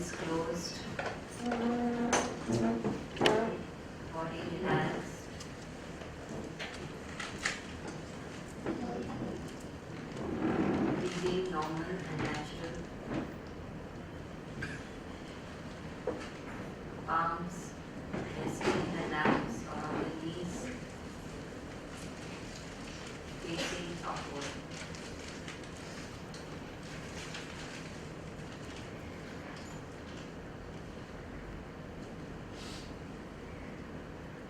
eyes closed, body relaxed. Breathing normal and natural. Palms resting in the laps or on the knees, facing upward.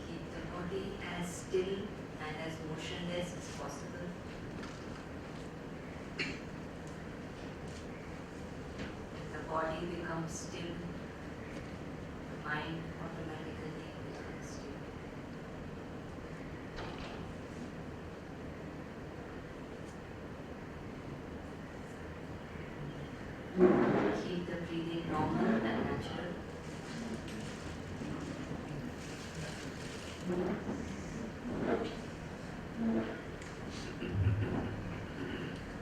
Keep the body as still and as motionless as possible. The body becomes still, the mind automatically becomes still. Keep the breathing normal and natural.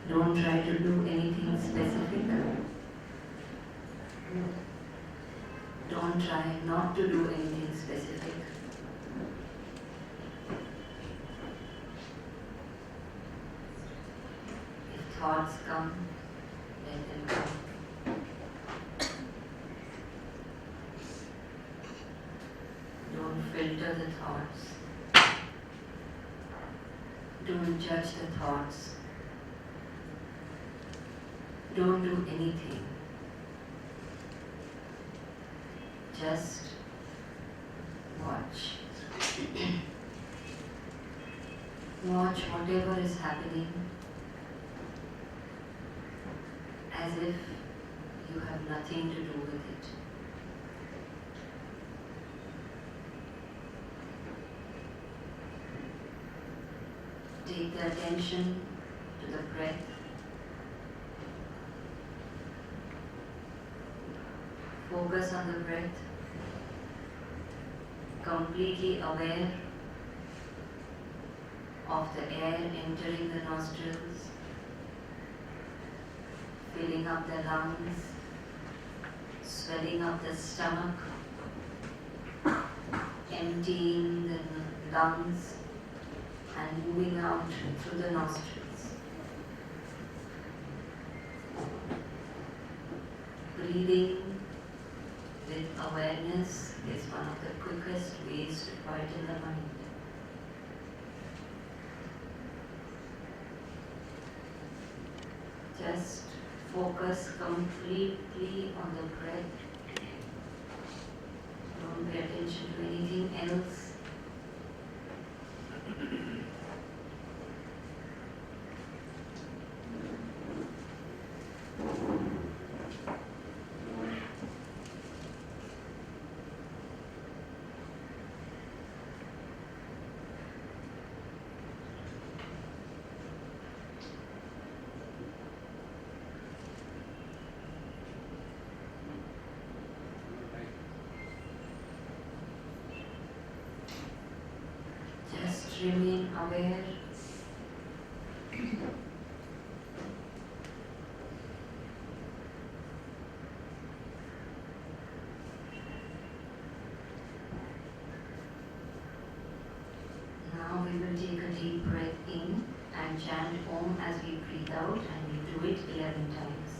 Don't try to do anything specific. Don't try not to do anything specific. If thoughts come, let them come. Don't filter the thoughts. Don't judge the thoughts. Don't do anything. Just watch. Watch whatever is happening as if you have nothing to do with it. Take the attention to the breath. Focus on the breath. Completely aware of the air entering the nostrils, filling up the lungs, swelling up the stomach, emptying the lungs and moving out through the nostrils. Breathing with awareness is one of the quickest ways to quieten the mind. Just focus completely on the breath. Don't pay attention to anything else. Just remain aware. Now we will take a deep breath in and chant Om as we breathe out, and we do it 11 times.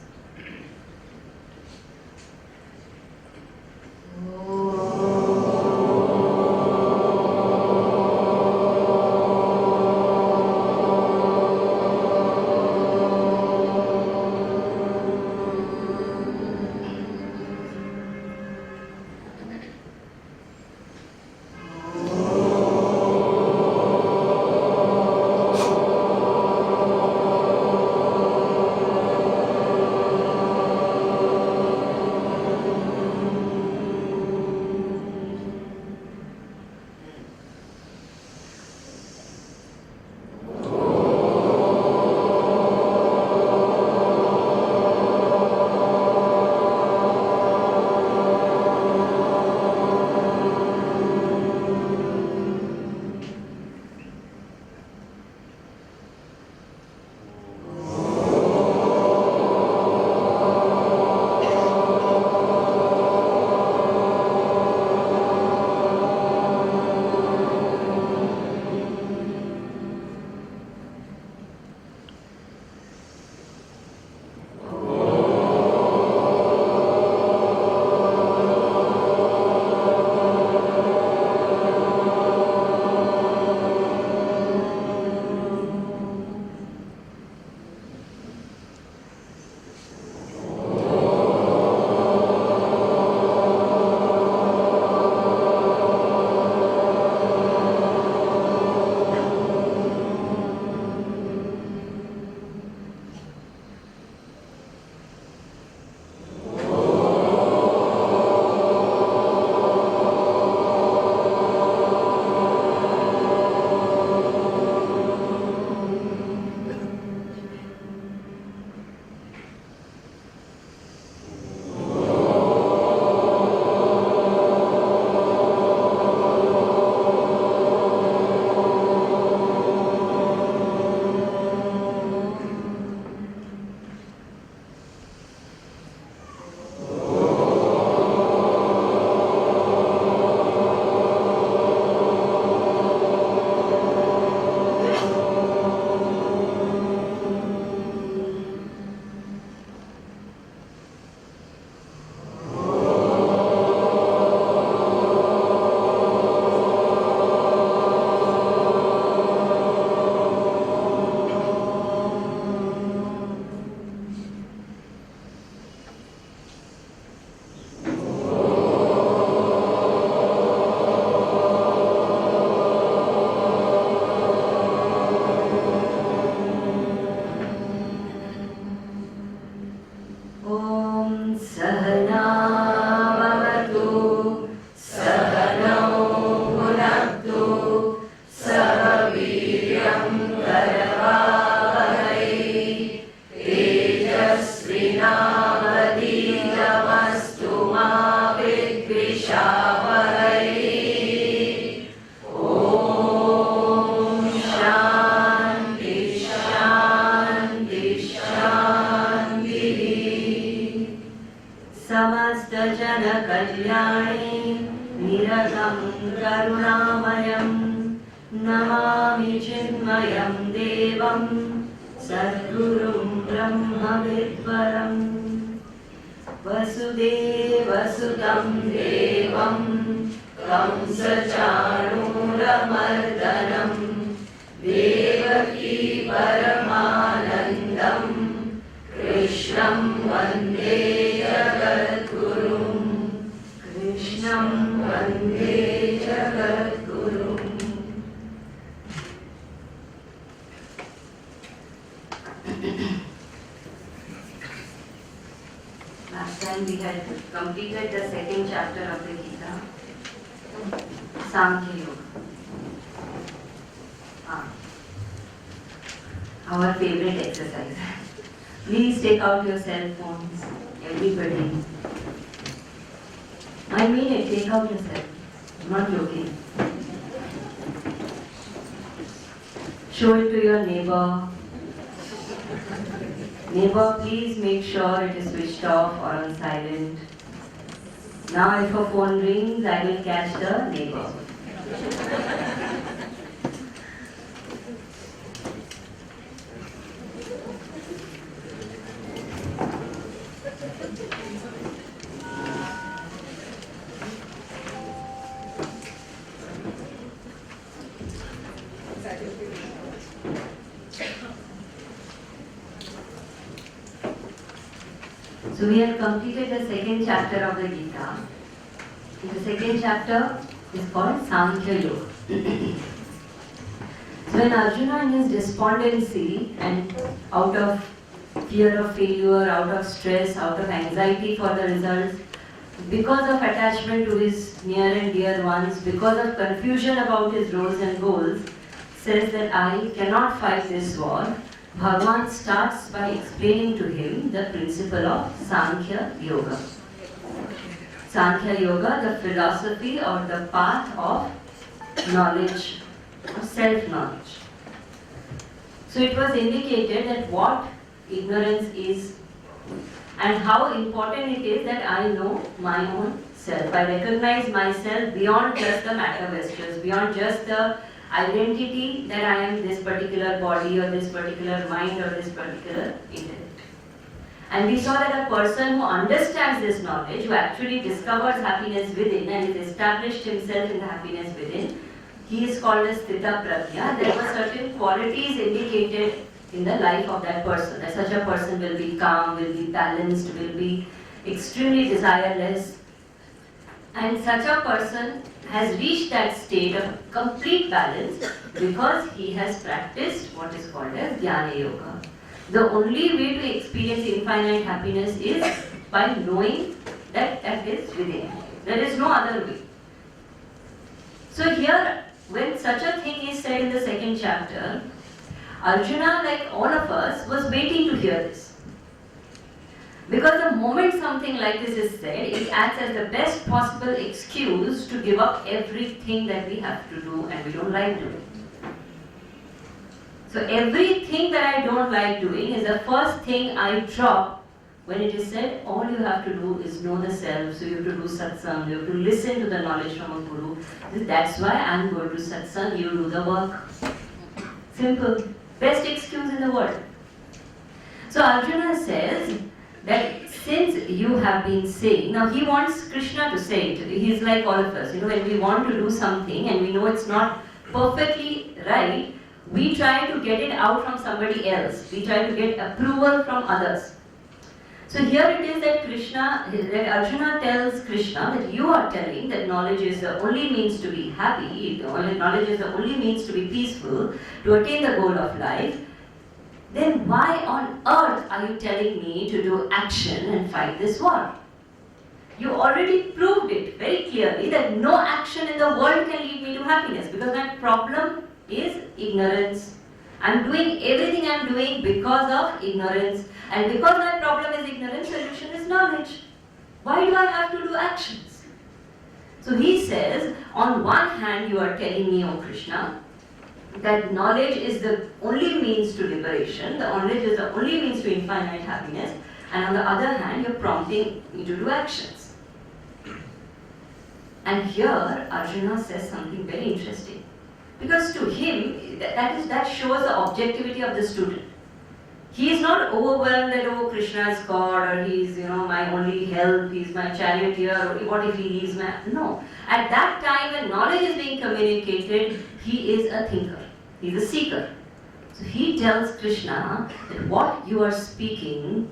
सर्वजनकल्याणे निरतं करुणामयं Namami चिन्मयं देवं सद्गुरुं ब्रह्मविद्वरम् वसुदेवसुतं देवं कंसचाणूरमर्दनं देवकी परमानन्दं कृष्णं वन्दे जगद्गुरुं कृष्णं वन्दे जगद्गुरुम्. Last time we had completed the second chapter of the Gita, Sankhya Yoga. Our favorite exercise. Please take out your cell phones, everybody. I mean it, take out your cell. I'm not joking. Show it to your neighbor. Neighbor, please make sure it is switched off or on silent. Now if a phone rings, I will catch the neighbor. So we have completed the second chapter of the Gita. The second chapter is called Sankhya Yoga. So when Arjuna in his despondency and out of fear of failure, out of stress, out of anxiety for the results, because of attachment to his near and dear ones, because of confusion about his roles and goals, says that I cannot fight this war. Bhagavan starts by explaining to him the principle of Sankhya Yoga. Sankhya Yoga, the philosophy or the path of knowledge, of self-knowledge. So it was indicated that what ignorance is and how important it is that I know my own self. I recognize myself beyond just the matter vestures, beyond just the identity that I am this particular body or this particular mind or this particular intellect. And we saw that a person who understands this knowledge, who actually discovers happiness within and has established himself in the happiness within, he is called as Sthita Prajna. There were certain qualities indicated in the life of that person. That such a person will be calm, will be balanced, will be extremely desireless. And such a person has reached that state of complete balance because he has practiced what is called as Jnana Yoga. The only way to experience infinite happiness is by knowing that that is within. There is no other way. So here, when such a thing is said in the second chapter, Arjuna, like all of us, was waiting to hear this. Because the moment something like this is said, it acts as the best possible excuse to give up everything that we have to do and we don't like doing. So everything that I don't like doing is the first thing I drop when it is said, all you have to do is know the self, so you have to do satsang, you have to listen to the knowledge from a guru. That's why I'm going to satsang, you do the work. Simple. Best excuse in the world. So Arjuna says that since you have been saying, now he wants Krishna to say it. He's like all of us. When we want to do something and we know it's not perfectly right, we try to get it out from somebody else. We try to get approval from others. So here it is that Arjuna tells Krishna that you are telling that knowledge is the only means to be happy, knowledge is the only means to be peaceful, to attain the goal of life. Then why on earth are you telling me to do action and fight this war? You already proved it very clearly that no action in the world can lead me to happiness because my problem is ignorance. I'm doing everything I'm doing because of ignorance. And because my problem is ignorance, solution is knowledge. Why do I have to do actions? So he says, on one hand you are telling me, O Krishna, that knowledge is the only means to liberation, the knowledge is the only means to infinite happiness, and on the other hand, you're prompting me to do actions. And here Arjuna says something very interesting. Because to him, that shows the objectivity of the student. He is not overwhelmed that, oh, Krishna is God, or he is, my only help, he is my charioteer, or what if he leaves me? No. At that time when knowledge is being communicated, he is a thinker, he is a seeker. So he tells Krishna that what you are speaking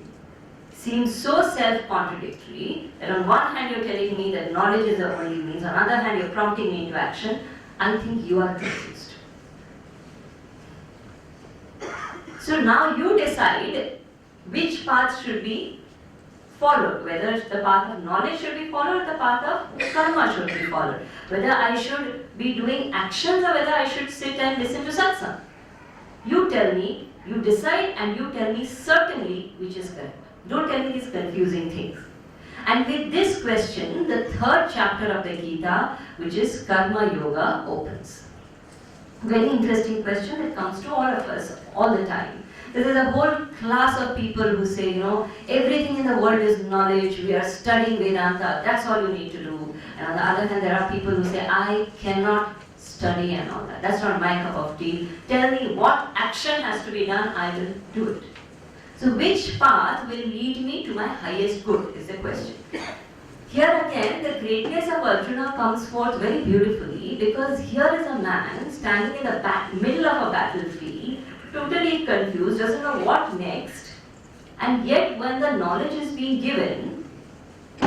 seems so self-contradictory that on one hand you're telling me that knowledge is the only means, on the other hand you're prompting me into action. I think you are confused. So now you decide which path should be followed, whether the path of knowledge should be followed or the path of karma should be followed. Whether I should be doing actions or whether I should sit and listen to satsang. You tell me, you decide and you tell me certainly which is correct. Don't tell me these confusing things. And with this question, the third chapter of the Gita, which is Karma Yoga, opens. Very interesting question that comes to all of us all the time. There is a whole class of people who say, everything in the world is knowledge, we are studying Vedanta, that's all you need to do. And on the other hand, there are people who say, I cannot study and all that. That's not my cup of tea. Tell me what action has to be done, I will do it. So which path will lead me to my highest good is the question. Here again, the greatness of Arjuna comes forth very beautifully, because here is a man standing in the middle of a battlefield, totally confused, doesn't know what next, and yet when the knowledge is being given,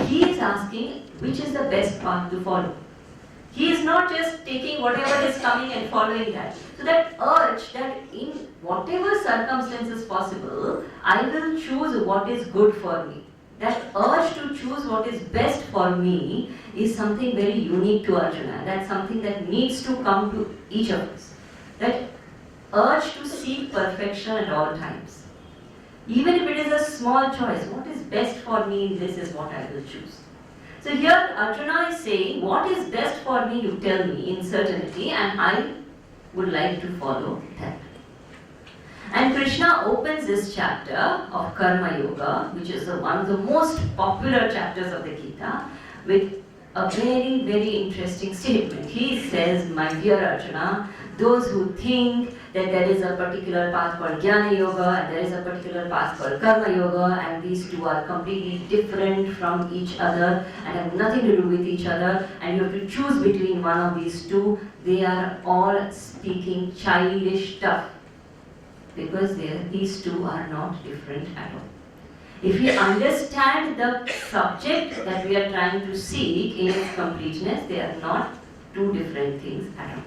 he is asking which is the best path to follow. He is not just taking whatever is coming and following that. So that urge that in whatever circumstances possible, I will choose what is good for me. That urge to choose what is best for me is something very unique to Arjuna. That's something that needs to come to each of us. That urge to seek perfection at all times. Even if it is a small choice, what is best for me, this is what I will choose. So here Arjuna is saying, what is best for me, you tell me in certainty, and I would like to follow that. And Krishna opens this chapter of Karma Yoga, which is one of the most popular chapters of the Gita, with a very, very interesting statement. He says, my dear Arjuna, those who think that there is a particular path called Jnana Yoga and there is a particular path called Karma Yoga, and these two are completely different from each other and have nothing to do with each other, and you have to choose between one of these two, they are all speaking childish stuff, because these two are not different at all. If we understand the subject that we are trying to seek in its completeness, they are not two different things at all.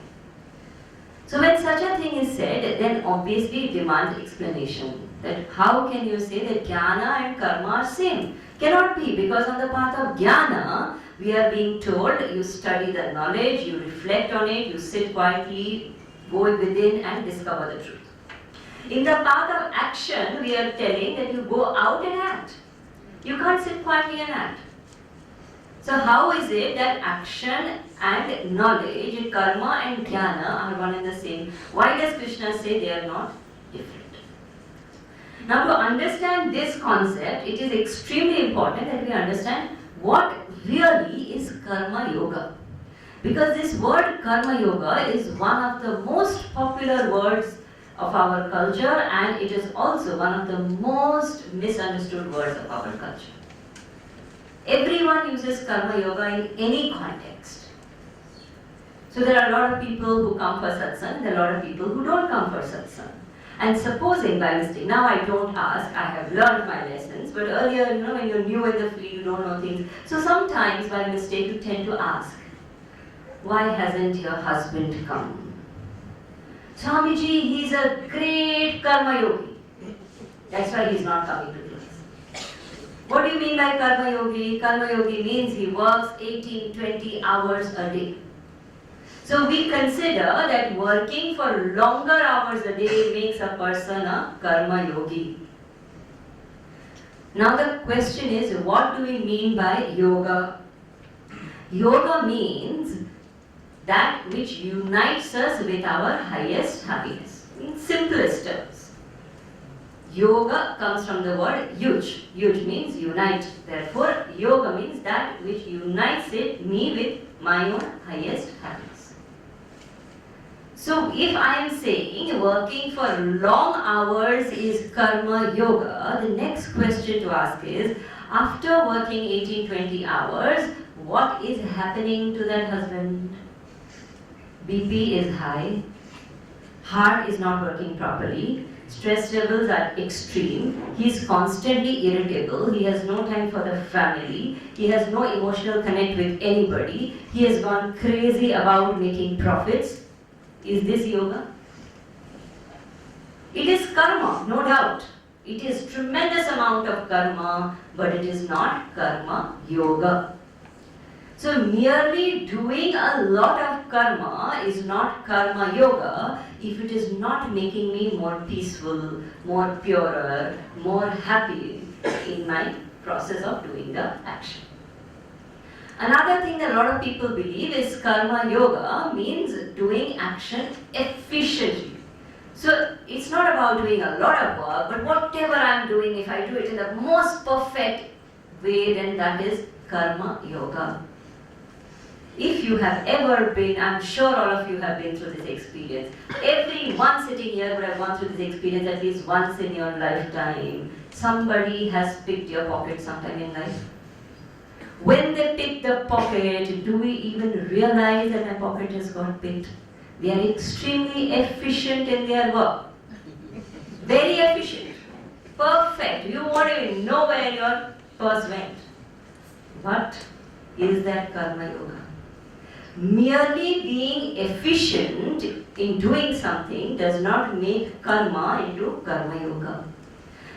So when such a thing is said, then obviously it demands explanation. That how can you say that jnana and karma are same? Cannot be, because on the path of jnana, we are being told you study the knowledge, you reflect on it, you sit quietly, go within and discover the truth. In the path of action, we are telling that you go out and act. You can't sit quietly and act. So how is it that action and knowledge, karma and jnana are one and the same? Why does Krishna say they are not different? Now to understand this concept, it is extremely important that we understand what really is karma yoga. Because this word karma yoga is one of the most popular words of our culture, and it is also one of the most misunderstood words of our culture. Everyone uses karma yoga in any context. So there are a lot of people who come for satsang, there are a lot of people who don't come for satsang. And supposing by mistake, now I don't ask, I have learned my lessons, but earlier, when you're new in the field, you don't know things. So sometimes by mistake you tend to ask, why hasn't your husband come? Swamiji, he's a great karma yogi. That's why he's not coming to class. What do you mean by karma yogi? Karma yogi means he works 18, 20 hours a day. So we consider that working for longer hours a day makes a person a karma yogi. Now the question is, what do we mean by yoga? Yoga means that which unites us with our highest happiness, in simplest terms. Yoga comes from the word yuj. Yuj means unite. Therefore, yoga means that which unites me with my own highest happiness. So, if I am saying working for long hours is karma yoga, the next question to ask is, after working 18-20 hours, what is happening to that husband? BP is high, heart is not working properly, stress levels are extreme, he is constantly irritable, he has no time for the family, he has no emotional connect with anybody, he has gone crazy about making profits. Is this yoga? It is karma, no doubt. It is tremendous amount of karma, but it is not karma yoga. So merely doing a lot of karma is not karma yoga if it is not making me more peaceful, more purer, more happy in my process of doing the action. Another thing that a lot of people believe is karma yoga means doing action efficiently. So it's not about doing a lot of work, but whatever I'm doing, if I do it in the most perfect way, then that is karma yoga. If you have ever been, I'm sure all of you have been through this experience. Everyone sitting here would have gone through this experience at least once in your lifetime. Somebody has picked your pocket sometime in life. When they pick the pocket, do we even realize that my pocket has got picked? They are extremely efficient in their work. Very efficient. Perfect. You won't even know where your purse went. What is that karma yoga? Merely being efficient in doing something does not make karma into karma yoga.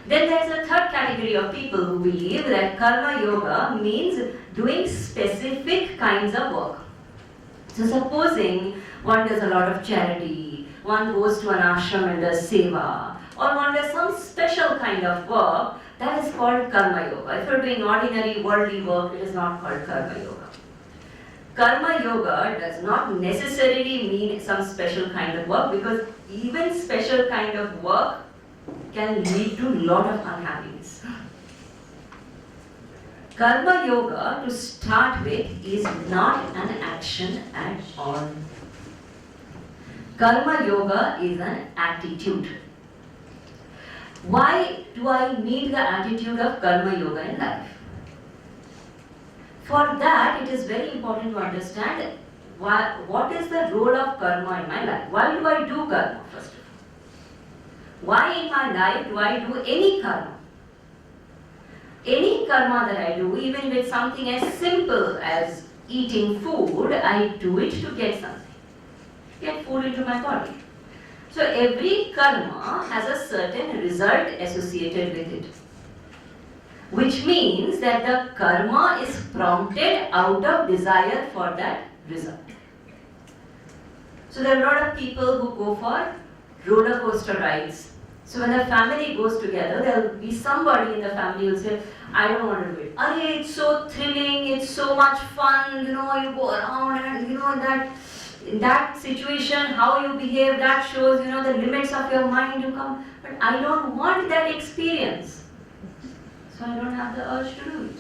Then there is a third category of people who believe that karma yoga means doing specific kinds of work. So supposing one does a lot of charity, one goes to an ashram and does seva, or one does some special kind of work, that is called karma yoga. If you are doing ordinary worldly work, it is not called karma yoga. Karma yoga does not necessarily mean some special kind of work, because even special kind of work can lead to a lot of unhappiness. Karma yoga, to start with, is not an action at all. Karma yoga is an attitude. Why do I need the attitude of karma yoga in life? For that, it is very important to understand what is the role of karma in my life. Why do I do karma, first of all? Why in my life do I do any karma? Any karma that I do, even with something as simple as eating food, I do it to get something. Get food into my body. So every karma has a certain result associated with it. Which means that the karma is prompted out of desire for that result. So there are a lot of people who go for roller coaster rides. So when the family goes together, there will be somebody in the family who will say, I don't want to do it. Arey, it's so thrilling, it's so much fun, you go around and in that situation, how you behave, that shows, the limits of your mind you come. But I don't want that experience. So I don't have the urge to do it.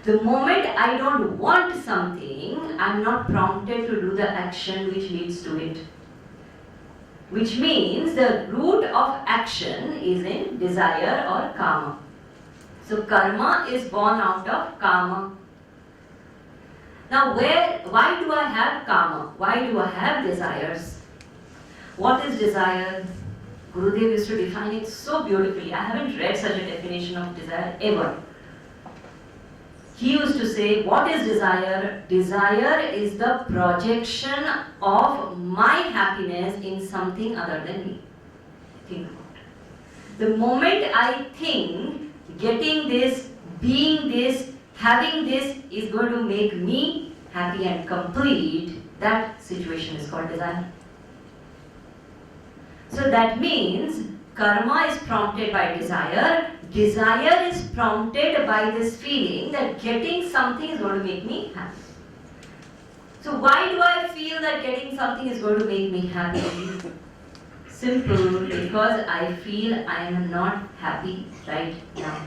The moment I don't want something, I'm not prompted to do the action which leads to it. Which means the root of action is in desire or karma. So karma is born out of karma. Now why do I have karma? Why do I have desires? What is desire? Gurudev used to define it so beautifully. I haven't read such a definition of desire ever. He used to say, what is desire? Desire is the projection of my happiness in something other than me. Think about it. The moment I think getting this, being this, having this is going to make me happy and complete, that situation is called desire. So that means karma is prompted by desire. Desire is prompted by this feeling that getting something is going to make me happy. So why do I feel that getting something is going to make me happy? Simple, because I feel I am not happy right now.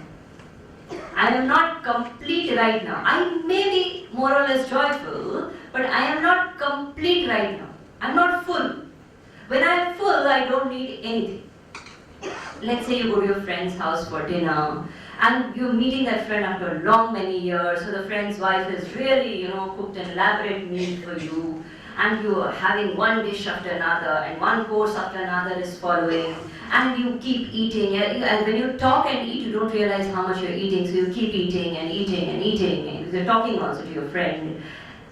I am not complete right now. I may be more or less joyful, but I am not complete right now. I am not full. When I am full, I don't need anything. Let's say you go to your friend's house for dinner, and you're meeting that friend after long many years, so the friend's wife has really, cooked an elaborate meal for you, and you're having one dish after another, and one course after another is following, and you keep eating, and when you talk and eat, you don't realize how much you're eating, so you keep eating and eating and eating, and you're talking also to your friend,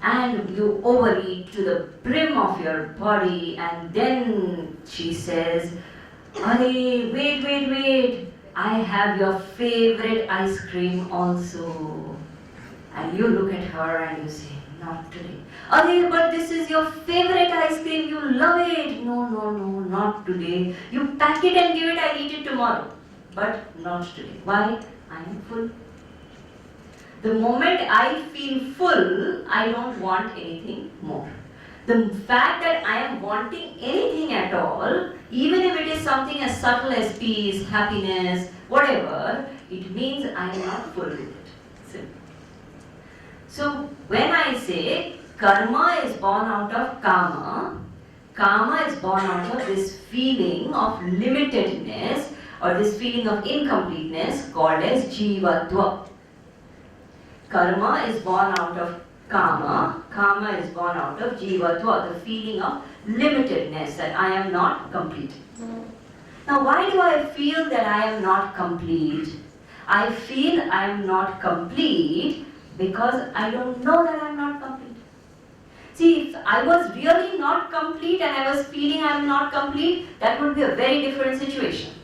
and you overeat to the brim of your body, and then she says, "Hey, wait, I have your favorite ice cream also." And you look at her and you say, "Not today." "Arey, but this is your favorite ice cream, you love it." No, not today. You pack it and give it, I'll eat it tomorrow. But not today. Why? I am full. The moment I feel full, I don't want anything more. The fact that I am wanting anything at all, even if it is something as subtle as peace, happiness, whatever, it means I am not full with it. Simple. So when I say karma is born out of kama, karma is born out of this feeling of limitedness or this feeling of incompleteness called as jivatva. Karma is born out of kama, karma is born out of jivatva, the feeling of limitedness, that I am not complete. Now, why do I feel that I am not complete? I feel I am not complete because I don't know that I am not complete. See, if I was really not complete and I was feeling I am not complete, that would be a very different situation.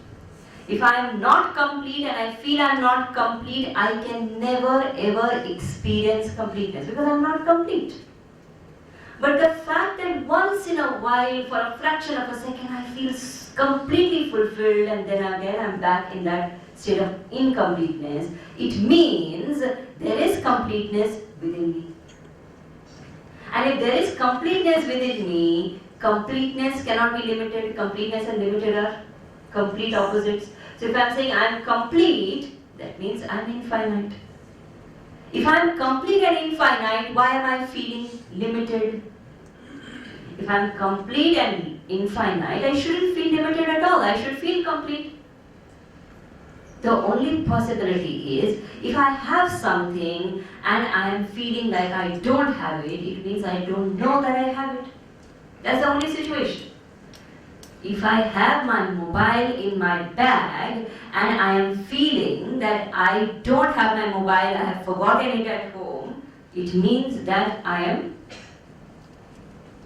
If I am not complete and I feel I am not complete, I can never ever experience completeness because I am not complete. But the fact that once in a while, for a fraction of a second, I feel completely fulfilled and then again I am back in that state of incompleteness, it means there is completeness within me. And if there is completeness within me, completeness cannot be limited. Completeness and limited are complete opposites. So if I am saying I am complete, that means I am infinite. If I am complete and infinite, why am I feeling limited? If I am complete and infinite, I shouldn't feel limited at all. I should feel complete. The only possibility is if I have something and I am feeling like I don't have it, it means I don't know that I have it. That's the only situation. If I have my mobile in my bag and I am feeling that I don't have my mobile, I have forgotten it at home, it means that I am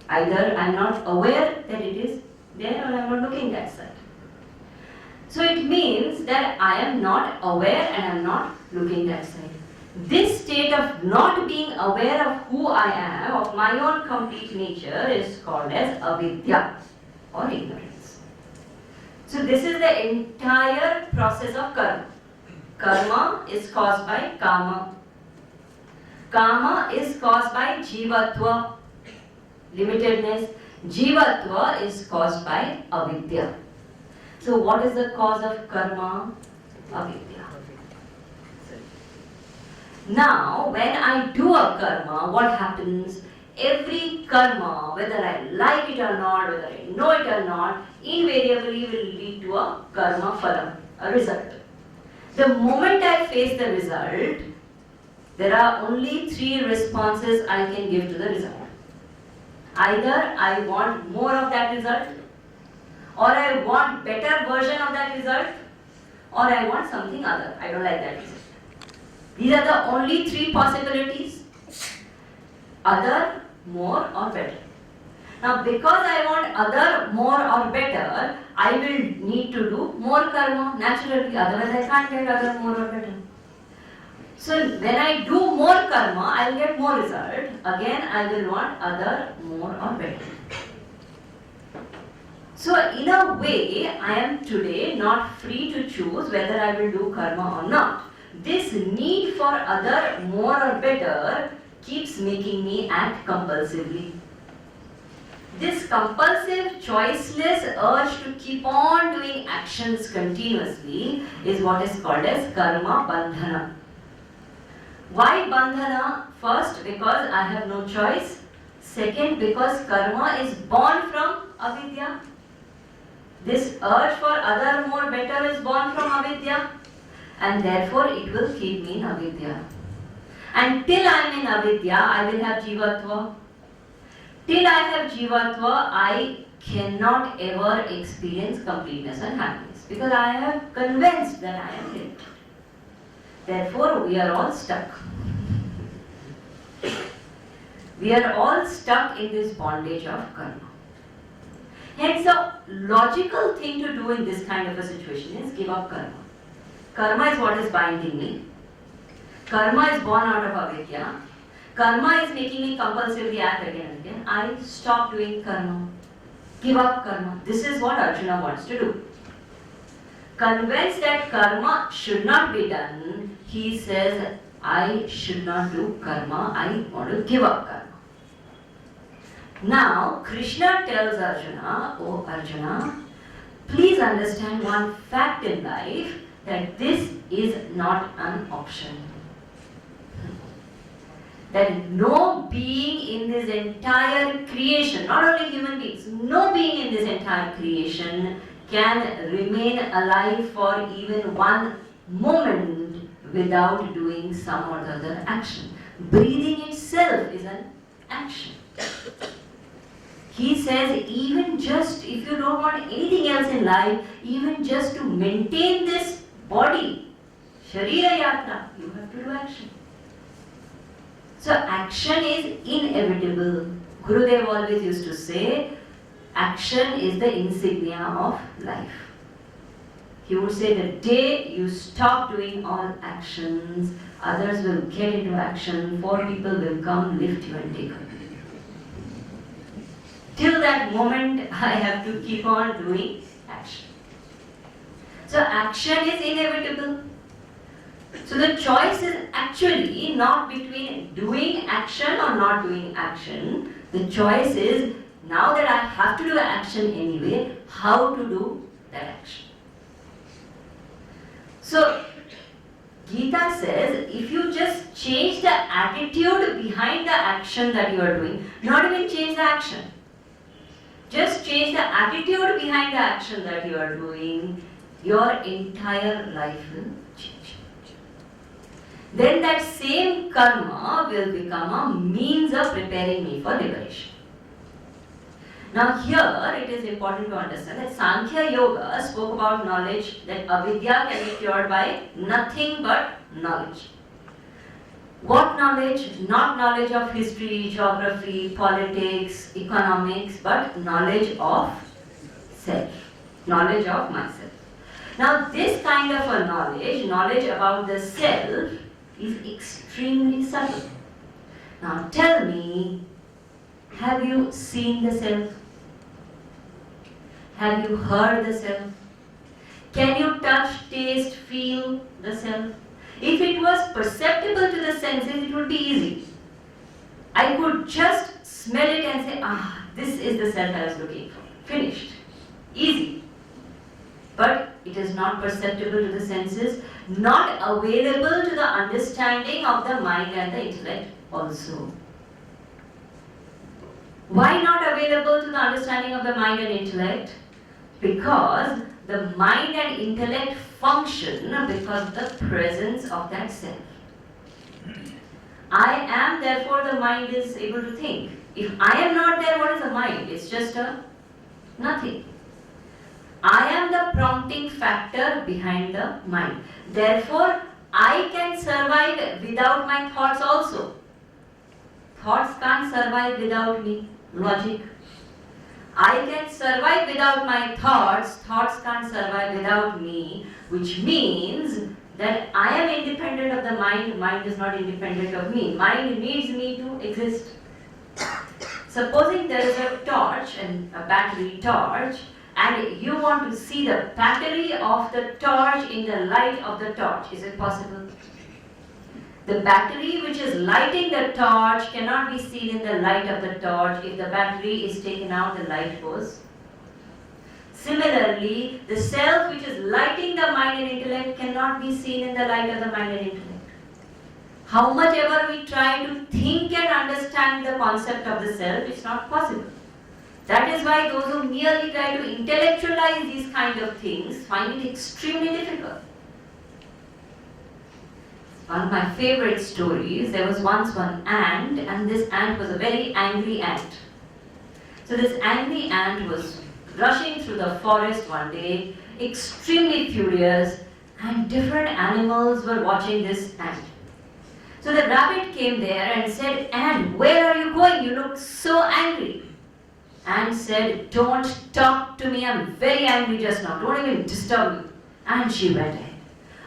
either I am not aware that it is there or I am not looking that side. So it means that I am not aware and I am not looking that side. This state of not being aware of who I am, of my own complete nature, is called as avidya or ignorance. So this is the entire process of karma. Karma is caused by kama. Kama is caused by jivatva, limitedness. Jivatva is caused by avidya. So what is the cause of karma? Avidya. Now, when I do a karma, what happens? Every karma, whether I like it or not, whether I know it or not, invariably will lead to a karma phala, a result. The moment I face the result, there are only three responses I can give to the result. Either I want more of that result, or I want better version of that result, or I want something other. I don't like that result. These are the only three possibilities. Other, more or better. Now because I want other, more or better, I will need to do more karma naturally, otherwise I can't get other, more or better. So when I do more karma, I will get more result. Again I will want other, more or better. So in a way, I am today not free to choose whether I will do karma or not. This need for other, more or better keeps making me act compulsively. This compulsive, choiceless urge to keep on doing actions continuously is what is called as karma bandhana. Why bandhana? First, because I have no choice. Second, because karma is born from avidya. This urge for other more better is born from avidya, and therefore it will keep me in avidya. And till I am in avidya, I will have jivatva. Till I have jivatva, I cannot ever experience completeness and happiness, because I am convinced that I am it. Therefore, we are all stuck. We are all stuck in this bondage of karma. Hence, the logical thing to do in this kind of a situation is give up karma. Karma is what is binding me. Karma is born out of avidya. Karma is making me compulsively act again and again. I stop doing karma. Give up karma. This is what Arjuna wants to do. Convinced that karma should not be done, he says, I should not do karma. I want to give up karma. Now, Krishna tells Arjuna, oh Arjuna, please understand one fact in life, that this is not an option. That no being in this entire creation, not only human beings, no being in this entire creation can remain alive for even one moment without doing some or the other action. Breathing itself is an action. He says, even just if you don't want anything else in life, even just to maintain this body, Sharira Yatra, you have to do action. So action is inevitable. Gurudev always used to say, action is the insignia of life. He would say, the day you stop doing all actions, others will get into action, 4 people will come, lift you and take you. Till that moment, I have to keep on doing action. So action is inevitable. So the choice is actually not between doing action or not doing action. The choice is, now that I have to do action anyway, how to do that action. So Gita says, if you just change the attitude behind the action that you are doing, not even change the action, just change the attitude behind the action that you are doing, your entire life will change. Then that same karma will become a means of preparing me for liberation. Now here it is important to understand that Sankhya Yoga spoke about knowledge, that avidya can be cured by nothing but knowledge. What knowledge? Not knowledge of history, geography, politics, economics, but knowledge of self, knowledge of myself. Now this kind of a knowledge about the self, is extremely subtle. Now tell me, have you seen the self? Have you heard the self? Can you touch, taste, feel the self? If it was perceptible to the senses, it would be easy. I could just smell it and say, this is the self I was looking for. Finished. Easy. But it is not perceptible to the senses, not available to the understanding of the mind and the intellect also. Why not available to the understanding of the mind and intellect? Because the mind and intellect function because of the presence of that self. I am, therefore the mind is able to think. If I am not there, what is the mind? It's just a nothing. I am the prompting factor behind the mind. Therefore, I can survive without my thoughts also. Thoughts can't survive without me. Logic. I can survive without my thoughts. Thoughts can't survive without me. Which means that I am independent of the mind. Mind is not independent of me. Mind needs me to exist. Supposing there is a torch, and a battery torch, and you want to see the battery of the torch in the light of the torch. Is it possible? The battery which is lighting the torch cannot be seen in the light of the torch. If the battery is taken out, the light goes. Similarly, the self which is lighting the mind and intellect cannot be seen in the light of the mind and intellect. How much ever we try to think and understand the concept of the self, it's not possible. That is why those who merely try to intellectualize these kind of things find it extremely difficult. One of my favorite stories, there was once one ant, and this ant was a very angry ant. So this angry ant was rushing through the forest one day, extremely furious, and different animals were watching this ant. So the rabbit came there and said, "Ant, where are you going? You look so angry." Ant said, "Don't talk to me, I'm very angry just now, don't even disturb me." And she went ahead.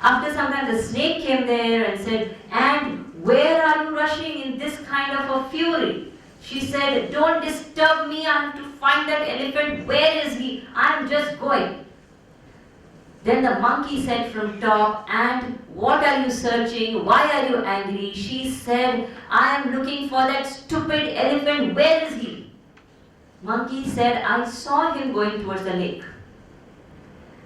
After some time, the snake came there and said, "Ant, where are you rushing in this kind of a fury?" She said, "Don't disturb me, I have to find that elephant, where is he? I'm just going." Then the monkey said from top, "Ant, what are you searching? Why are you angry?" She said, "I am looking for that stupid elephant, where is he?" Monkey said, "I saw him going towards the lake."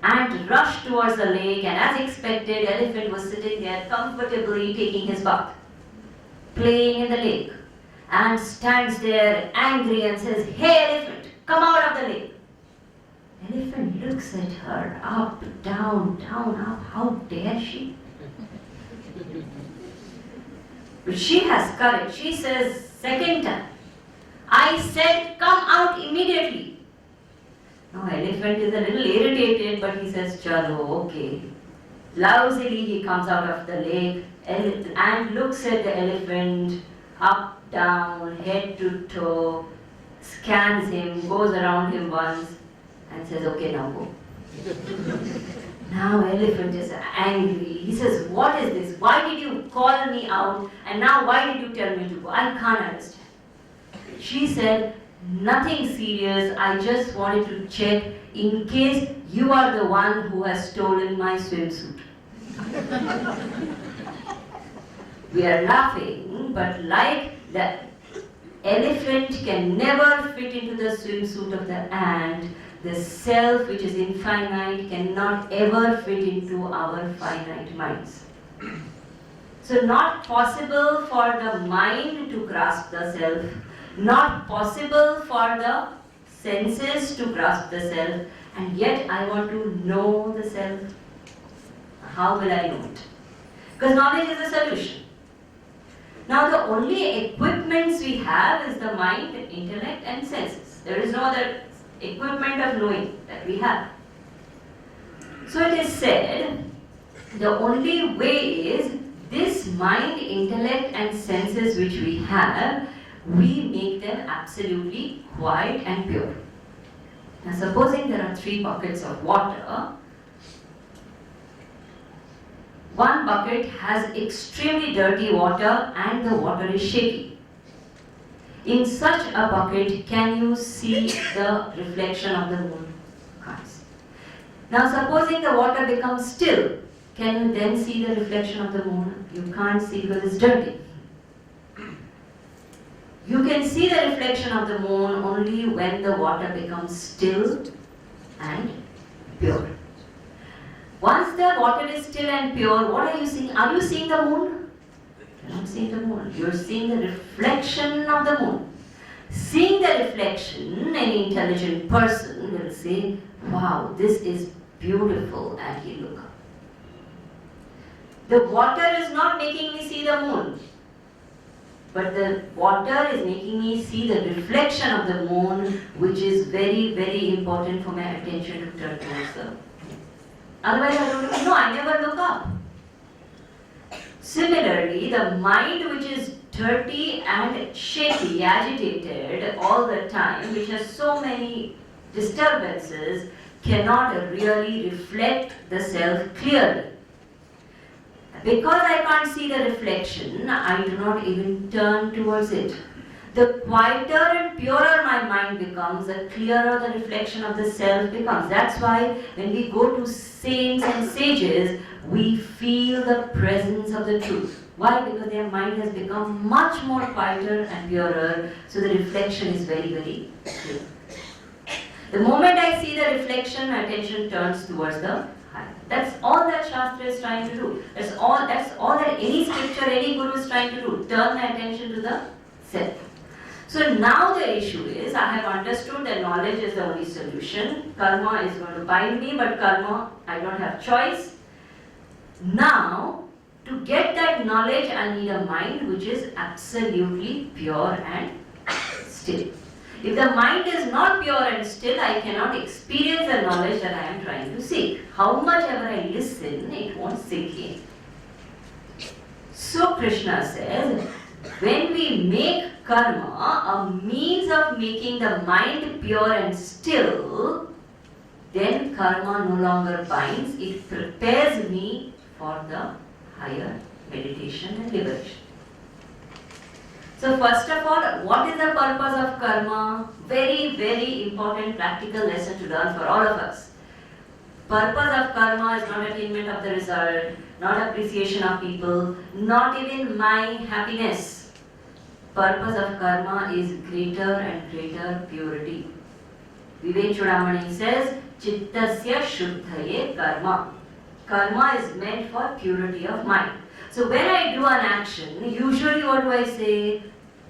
Ant rushed towards the lake, and as expected, elephant was sitting there comfortably taking his bath, playing in the lake. Ant stands there angry and says, "Hey elephant, come out of the lake." Elephant looks at her, up, down, up. How dare she? But she has courage. She says, second time, "I said, come out immediately." Now elephant is a little irritated, but he says, "Chalo, okay." Lousily he comes out of the lake. Ant looks at the elephant, up, down, head to toe, scans him, goes around him once, and says, "Okay, now go." Now elephant is angry. He says, "What is this? Why did you call me out? And now why did you tell me to go? I can't understand." She said, "Nothing serious. I just wanted to check in case you are the one who has stolen my swimsuit." We are laughing, but like the elephant can never fit into the swimsuit of the ant, the self which is infinite cannot ever fit into our finite minds. So not possible for the mind to grasp the self, not possible for the senses to grasp the self, and yet I want to know the self. How will I know it? Because knowledge is a solution. Now the only equipments we have is the mind, intellect and senses. There is no other equipment of knowing that we have. So it is said, the only way is this mind, intellect and senses which we have, we make them absolutely quiet and pure. Now supposing there are 3 buckets of water, one bucket has extremely dirty water and the water is shaky. In such a bucket, can you see the reflection of the moon? Can't see. Now supposing the water becomes still, can you then see the reflection of the moon? You can't see because it's dirty. You can see the reflection of the moon only when the water becomes still and pure. Once the water is still and pure, what are you seeing? Are you seeing the moon? You're not seeing the moon. You're seeing the reflection of the moon. Seeing the reflection, any intelligent person will say, "Wow, this is beautiful," and he'll look up. The water is not making me see the moon, but the water is making me see the reflection of the moon, which is very, very important for my attention to turn towards the moon. Otherwise, I don't even know, I never look up. Similarly, the mind which is dirty and shaky, agitated all the time, which has so many disturbances, cannot really reflect the self clearly. Because I can't see the reflection, I do not even turn towards it. The quieter and purer my mind becomes, the clearer the reflection of the self becomes. That's why when we go to saints and sages, we feel the presence of the truth. Why? Because their mind has become much more quieter and purer, so the reflection is very, very clear. The moment I see the reflection, my attention turns towards the higher. That's all that Shastra is trying to do. That's all that any scripture, any guru is trying to do. Turn my attention to the self. So now the issue is, I have understood that knowledge is the only solution. Karma is going to bind me, but karma, I don't have choice. Now, to get that knowledge, I need a mind which is absolutely pure and still. If the mind is not pure and still, I cannot experience the knowledge that I am trying to seek. How much ever I listen, it won't sink in. So Krishna says, when we make karma a means of making the mind pure and still, then karma no longer binds, it prepares me for the higher meditation and liberation. So first of all, what is the purpose of karma? Very, very important practical lesson to learn for all of us. Purpose of karma is not attainment of the result, not appreciation of people, not even my happiness. Purpose of karma is greater and greater purity. Vivek Chudamani says, Chittasya Shuddhaye karma. Karma is meant for purity of mind. So when I do an action, usually what do I say?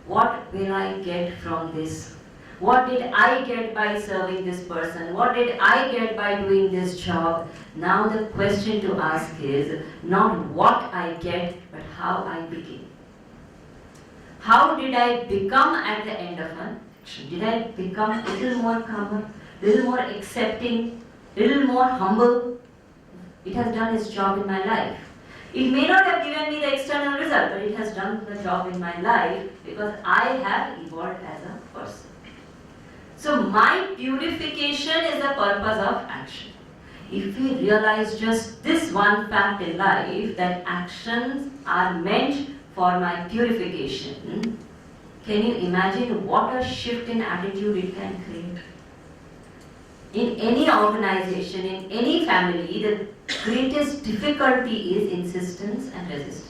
What will I get from this? What did I get by serving this person? What did I get by doing this job? Now the question to ask is not what I get, but how I begin. How did I become at the end of an action? Did I become a little more calmer, little more accepting, little more humble? It has done its job in my life. It may not have given me the external result, but it has done the job in my life because I have evolved as a person. So my purification is the purpose of action. If we realize just this one fact in life, that actions are meant for my purification, can you imagine what a shift in attitude it can create? In any organization, in any family, the greatest difficulty is insistence and resistance.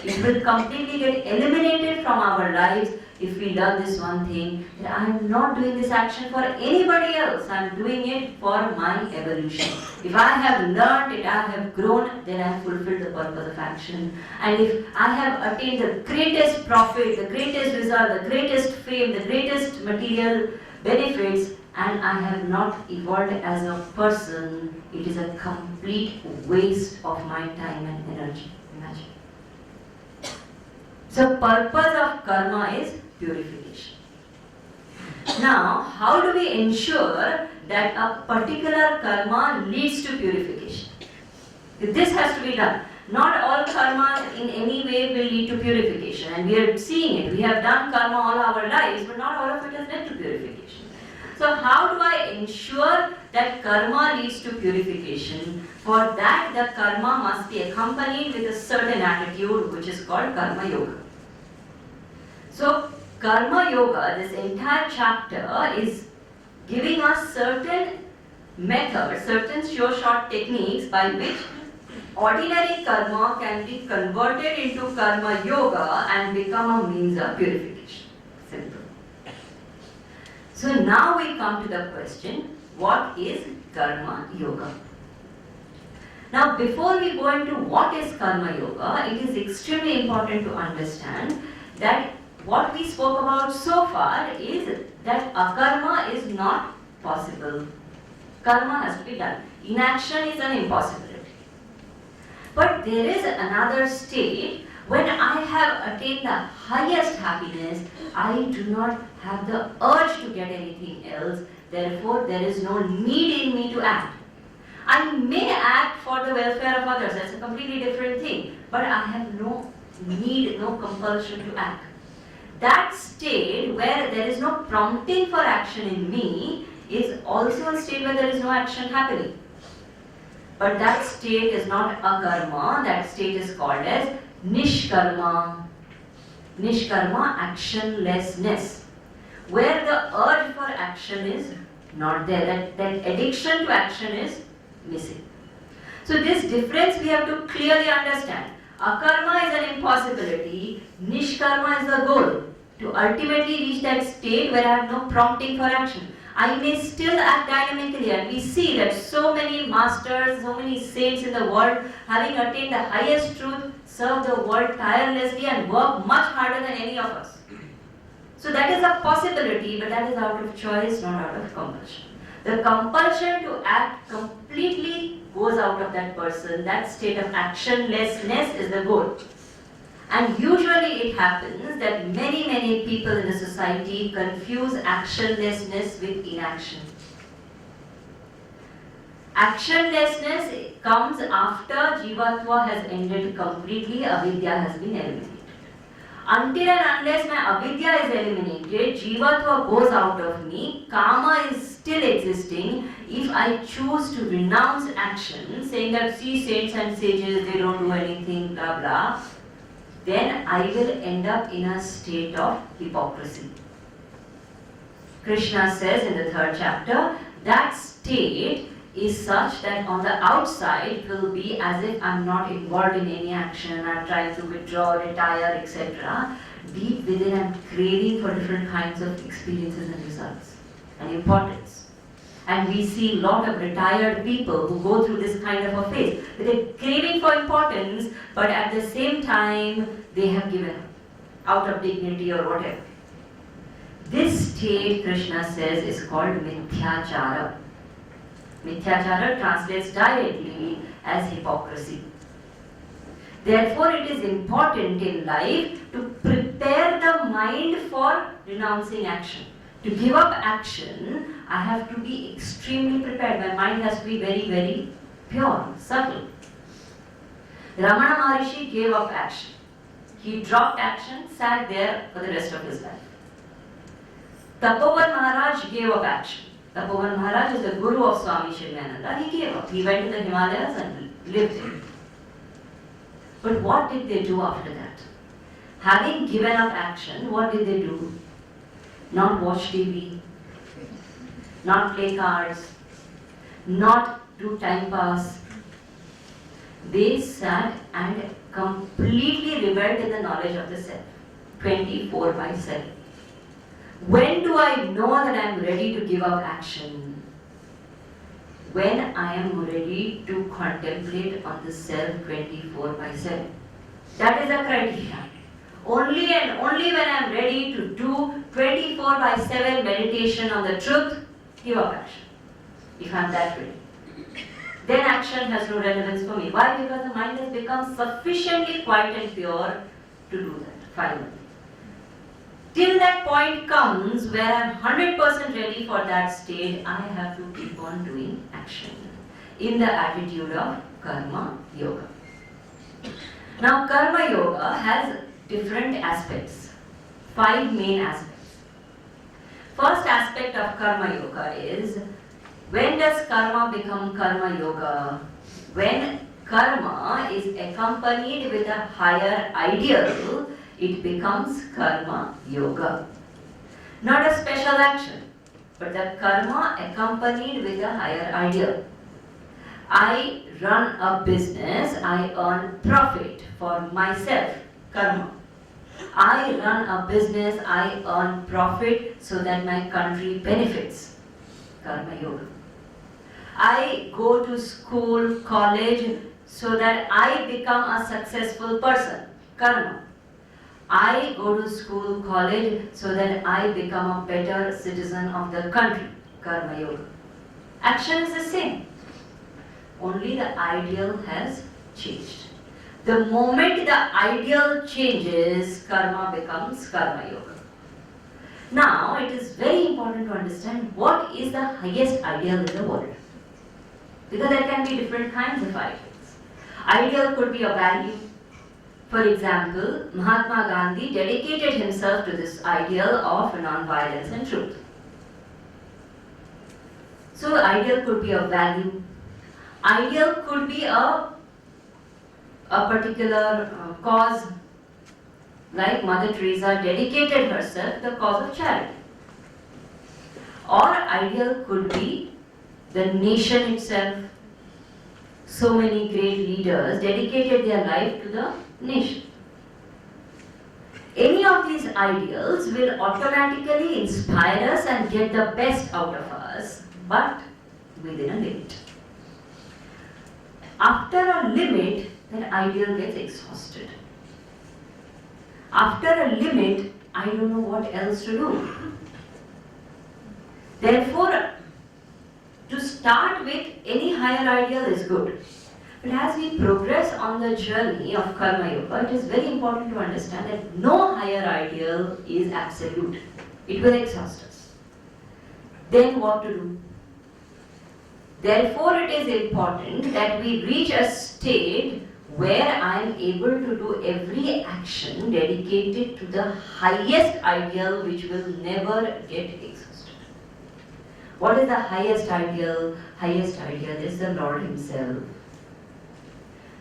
It will completely get eliminated from our lives if we learn this one thing, that I am not doing this action for anybody else, I am doing it for my evolution. If I have learned it, I have grown, then I have fulfilled the purpose of action. And if I have attained the greatest profit, the greatest result, the greatest fame, the greatest material benefits, and I have not evolved as a person, it is a complete waste of my time and energy. Imagine. So purpose of karma is purification. Now, how do we ensure that a particular karma leads to purification? This has to be done. Not all karma in any way will lead to purification, and we are seeing it. We have done karma all our lives, but not all of it has led to purification. So how do I ensure that karma leads to purification? For that, the karma must be accompanied with a certain attitude, which is called karma yoga. So karma yoga, this entire chapter is giving us certain methods, certain sure-shot techniques by which ordinary karma can be converted into karma yoga and become a means of purification. Simple. So now we come to the question, what is karma yoga? Now before we go into what is karma yoga, it is extremely important to understand that what we spoke about so far is that akarma is not possible. Karma has to be done. Inaction is an impossibility. But there is another state when I have attained the highest happiness, I do not have the urge to get anything else. Therefore, there is no need in me to act. I may act for the welfare of others. That's a completely different thing. But I have no need, no compulsion to act. That state where there is no prompting for action in me is also a state where there is no action happening. But that state is not akarma. That state is called as nishkarma. Nishkarma, actionlessness. Where the urge for action is not there. That addiction to action is missing. So this difference we have to clearly understand. Akarma is an impossibility, nishkarma is the goal. To ultimately reach that state where I have no prompting for action. I may still act dynamically, and we see that so many masters, so many saints in the world, having attained the highest truth, serve the world tirelessly and work much harder than any of us. So that is a possibility, but that is out of choice, not out of compulsion. The compulsion to act completely goes out of that person. That state of actionlessness is the goal. And usually it happens that many people in the society confuse actionlessness with inaction. Actionlessness comes after Jivatva has ended completely, avidya has been eliminated. Until and unless my avidya is eliminated, Jivatva goes out of me, karma is still existing. If I choose to renounce action, saying that see saints and sages, they don't do anything, blah blah, then I will end up in a state of hypocrisy. Krishna says in the 3rd chapter, that state is such that on the outside it will be as if I'm not involved in any action, I'm trying to withdraw, retire, etc. Deep within I'm craving for different kinds of experiences and results and importance. And we see a lot of retired people who go through this kind of a phase. They're craving for importance, but at the same time, they have given up, out of dignity or whatever. This state, Krishna says, is called mithyachara. Mithyachara translates directly as hypocrisy. Therefore, it is important in life to prepare the mind for renouncing action. To give up action, I have to be extremely prepared. My mind has to be very pure, subtle. Ramana Maharishi gave up action. He dropped action, sat there for the rest of his life. Tapovan Maharaj gave up action. Tapovan Maharaj is the guru of Swami Shrimananda. He gave up. He went to the Himalayas and lived there. But what did they do after that? Having given up action, what did they do? Not watch TV, not play cards, not do time pass. They sat and completely reveled in the knowledge of the self, 24/7. When do I know that I am ready to give up action? When I am ready to contemplate on the self 24/7. That is the criteria. Only and only when I am ready to do 24/7 meditation on the truth, give up action. If I am that ready. Then action has no relevance for me. Why? Because the mind has become sufficiently quiet and pure to do that, finally. Till that point comes where I am 100% ready for that state, I have to keep on doing action in the attitude of karma yoga. Now, karma yoga has different aspects, 5 main aspects. First aspect of karma yoga is, when does karma become karma yoga? When karma is accompanied with a higher ideal, it becomes karma yoga. Not a special action, but the karma accompanied with a higher ideal. I run a business, I earn profit for myself, karma. I run a business, I earn profit so that my country benefits, karma yoga. I go to school, college so that I become a successful person, karma. I go to school, college so that I become a better citizen of the country, karma yoga. Action is the same, only the ideal has changed. The moment the ideal changes, karma becomes karma yoga. Now, it is very important to understand what is the highest ideal in the world. Because there can be different kinds of ideals. Ideal could be a value. For example, Mahatma Gandhi dedicated himself to this ideal of non-violence and truth. So, ideal could be a value. Ideal could be a particular cause, like Mother Teresa dedicated herself to the cause of charity. Or ideal could be the nation itself, so many great leaders dedicated their life to the nation. Any of these ideals will automatically inspire us and get the best out of us, but within a limit. After a limit, that ideal gets exhausted. After a limit, I don't know what else to do. Therefore, to start with, any higher ideal is good. But as we progress on the journey of Karma Yoga, it is very important to understand that no higher ideal is absolute. It will exhaust us. Then what to do? Therefore, it is important that we reach a state where I am able to do every action dedicated to the highest ideal which will never get exhausted. What is the highest ideal? Highest ideal is the Lord Himself.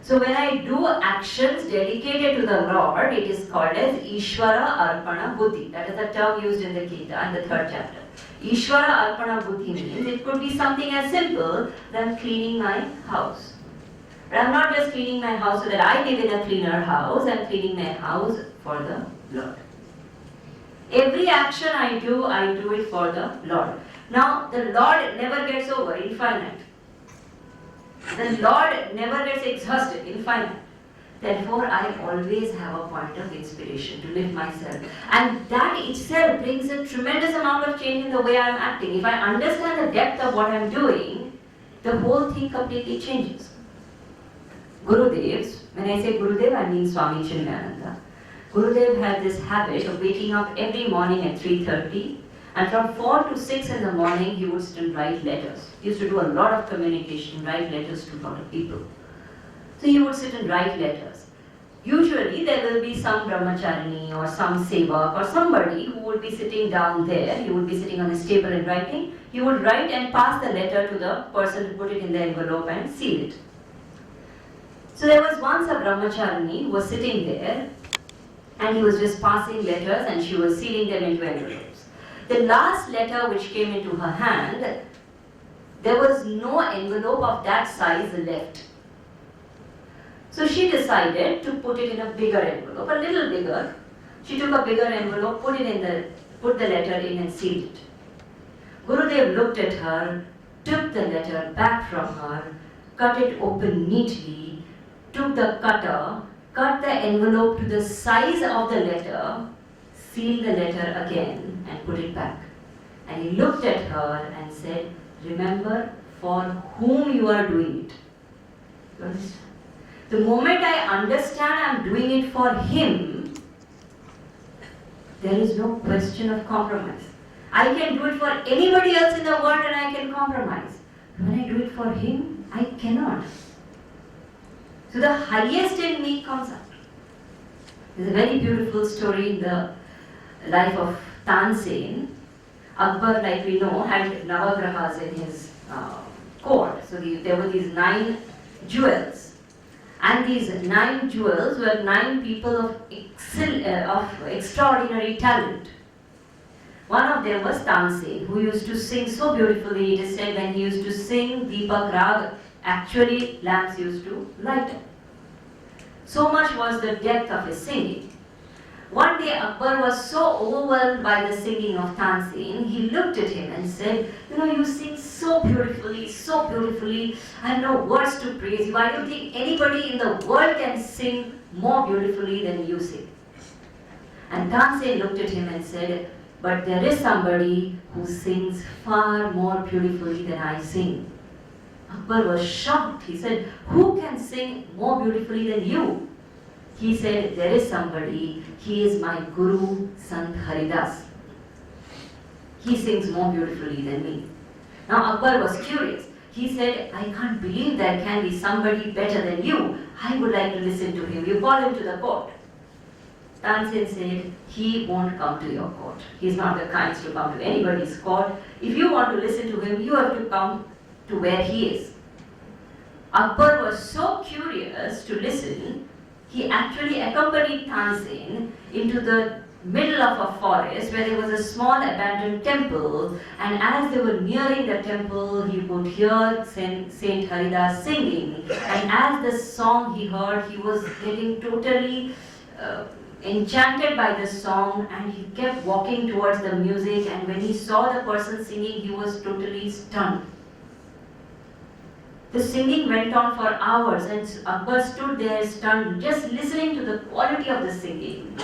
So when I do actions dedicated to the Lord, it is called as Ishvara Arpana Buddhi. That is the term used in the Gita in the 3rd chapter. Ishvara Arpana Buddhi means it could be something as simple as cleaning my house. But I'm not just cleaning my house so that I live in a cleaner house, I'm cleaning my house for the Lord. Every action I do it for the Lord. Now, the Lord never gets over, infinite. The Lord never gets exhausted, infinite. Therefore, I always have a point of inspiration to lift myself. And that itself brings a tremendous amount of change in the way I am acting. If I understand the depth of what I am doing, the whole thing completely changes. Gurudev's, when I say Gurudev, I mean Swami Chinmayananda. Gurudev had this habit of waking up every morning at 3:30, and from 4 to 6 in the morning he would sit and write letters. He used to do a lot of communication, write letters to a lot of people. So he would sit and write letters. Usually there will be some brahmacharini or some sevak or somebody who would be sitting down there. He would be sitting on his table and writing. He would write and pass the letter to the person to put it in the envelope and seal it. So there was once a brahmacharini who was sitting there and he was just passing letters and she was sealing them into envelopes. The last letter which came into her hand, there was no envelope of that size left. So she decided to put it in a bigger envelope, a little bigger. She took a bigger envelope, put the letter in and sealed it. Gurudev looked at her, took the letter back from her, cut it open neatly, took the cutter, cut the envelope to the size of the letter, sealed the letter again and put it back. And he looked at her and said, remember for whom you are doing it. You understand? The moment I understand I am doing it for him, there is no question of compromise. I can do it for anybody else in the world and I can compromise. When I do it for him, I cannot. So the highest in me comes out. There's a very beautiful story in the life of Tansen. Akbar, like we know, had Navagrahas in his court. So there were these 9 jewels. And these 9 jewels were 9 people of extraordinary talent. One of them was Tansen, who used to sing so beautifully. It is said when he used to sing Deepak Rag, actually lamps used to light up. So much was the depth of his singing. One day Akbar was so overwhelmed by the singing of Tansen, he looked at him and said, you sing so beautifully, I have no words to praise you. I don't think anybody in the world can sing more beautifully than you sing. And Tansen looked at him and said, but there is somebody who sings far more beautifully than I sing. Akbar was shocked. He said, who can sing more beautifully than you? He said, there is somebody, he is my Guru, Sant Haridas. He sings more beautifully than me. Now Akbar was curious. He said, I can't believe there can be somebody better than you. I would like to listen to him. You call him to the court. Tansen said, he won't come to your court. He's not the kind to come to anybody's court. If you want to listen to him, you have to come to where he is. Akbar was so curious to listen, he actually accompanied Tansen into the middle of a forest where there was a small abandoned temple, and as they were nearing the temple, he could hear Saint Haridas singing, and as the song he heard, he was getting totally enchanted by the song, and he kept walking towards the music, and when he saw the person singing, he was totally stunned. The singing went on for hours, and Akbar stood there stunned, just listening to the quality of the singing.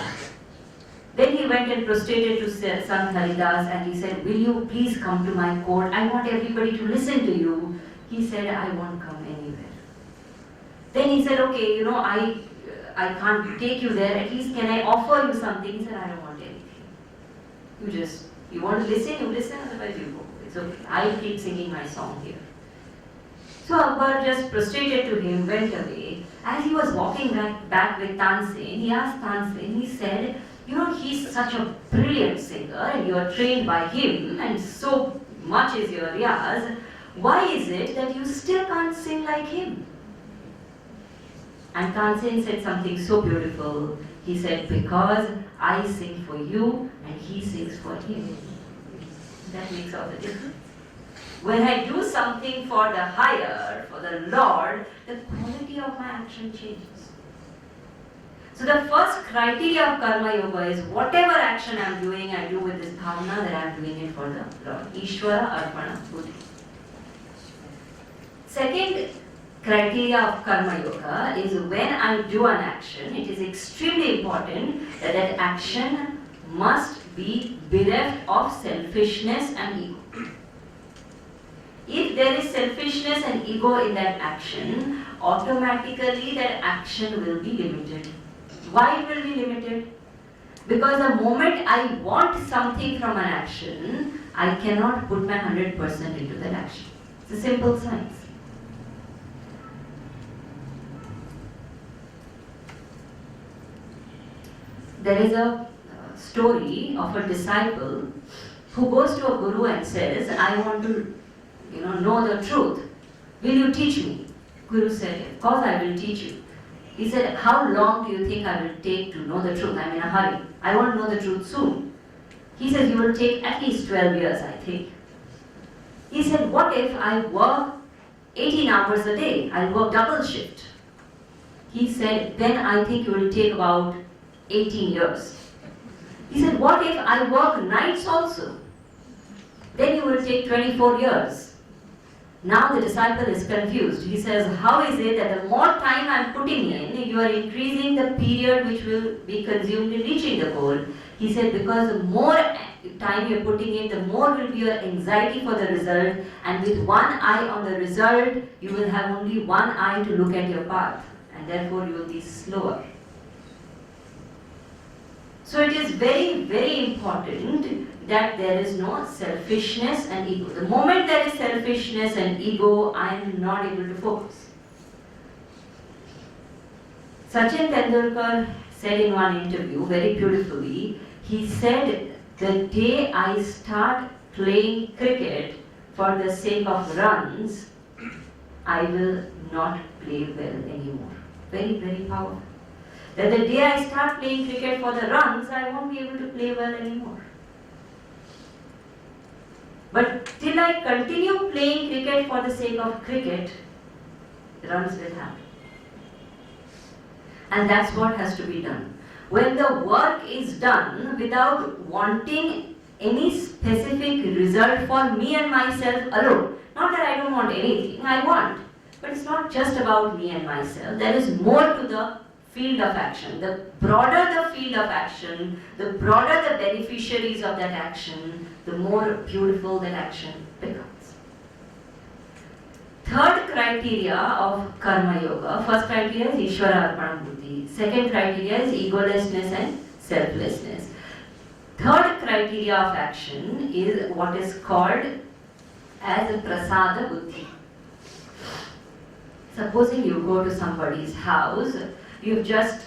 Then he went and prostrated to Sant Haridas and he said, "Will you please come to my court? I want everybody to listen to you." He said, "I won't come anywhere." Then he said, "Okay, I can't take you there. At least can I offer you something?" He said, "I don't want anything. You want to listen, you listen, otherwise you go. It's okay. I'll keep singing my song here." So Akbar just prostrated to him, went away. As he was walking back with Tansen, he asked Tansen, he said, "He's such a brilliant singer and you are trained by him and so much is your riyaz. Why is it that you still can't sing like him?" And Tansen said something so beautiful. He said, "Because I sing for you and he sings for him." That makes all the difference. When I do something for the higher, for the Lord, the quality of my action changes. So the first criteria of Karma Yoga is whatever action I am doing, I do with this bhavana that I am doing it for the Lord. Ishvara Arpana Buddhi. Second criteria of Karma Yoga is when I do an action, it is extremely important that that action must be bereft of selfishness and ego. If there is selfishness and ego in that action, automatically that action will be limited. Why it will be limited? Because the moment I want something from an action, I cannot put my 100% into that action. It's a simple science. There is a story of a disciple who goes to a guru and says, "I want to know the truth. Will you teach me?" Guru said, "Of course I will teach you." He said, "How long do you think I will take to know the truth? I'm in a hurry. I want to know the truth soon." He said, "You will take at least 12 years, I think." He said, "What if I work 18 hours a day? I'll work double shift." He said, "Then I think it will take about 18 years. He said, "What if I work nights also? Then you will take 24 years. Now the disciple is confused. He says, "How is it that the more time I am putting in, you are increasing the period which will be consumed in reaching the goal?" He said, "Because the more time you are putting in, the more will be your anxiety for the result, and with one eye on the result, you will have only one eye to look at your path, and therefore you will be slower." So it is very, very important that there is no selfishness and ego. The moment there is selfishness and ego, I am not able to focus. Sachin Tendulkar said in one interview very beautifully, he said, "The day I start playing cricket for the sake of runs, I will not play well anymore." Very, very powerful. That the day I start playing cricket for the runs, I won't be able to play well anymore. But till I continue playing cricket for the sake of cricket, runs will happen. And that's what has to be done. When the work is done without wanting any specific result for me and myself alone, not that I don't want anything, I want. But it's not just about me and myself. There is more to the field of action. The broader the field of action, the broader the beneficiaries of that action, the more beautiful that action becomes. Third criteria of Karma Yoga. First criteria is Ishvara Arpana Buddhi. Second criteria is egolessness and selflessness. Third criteria of action is what is called as a Prasada Buddhi. Supposing you go to somebody's house, you've just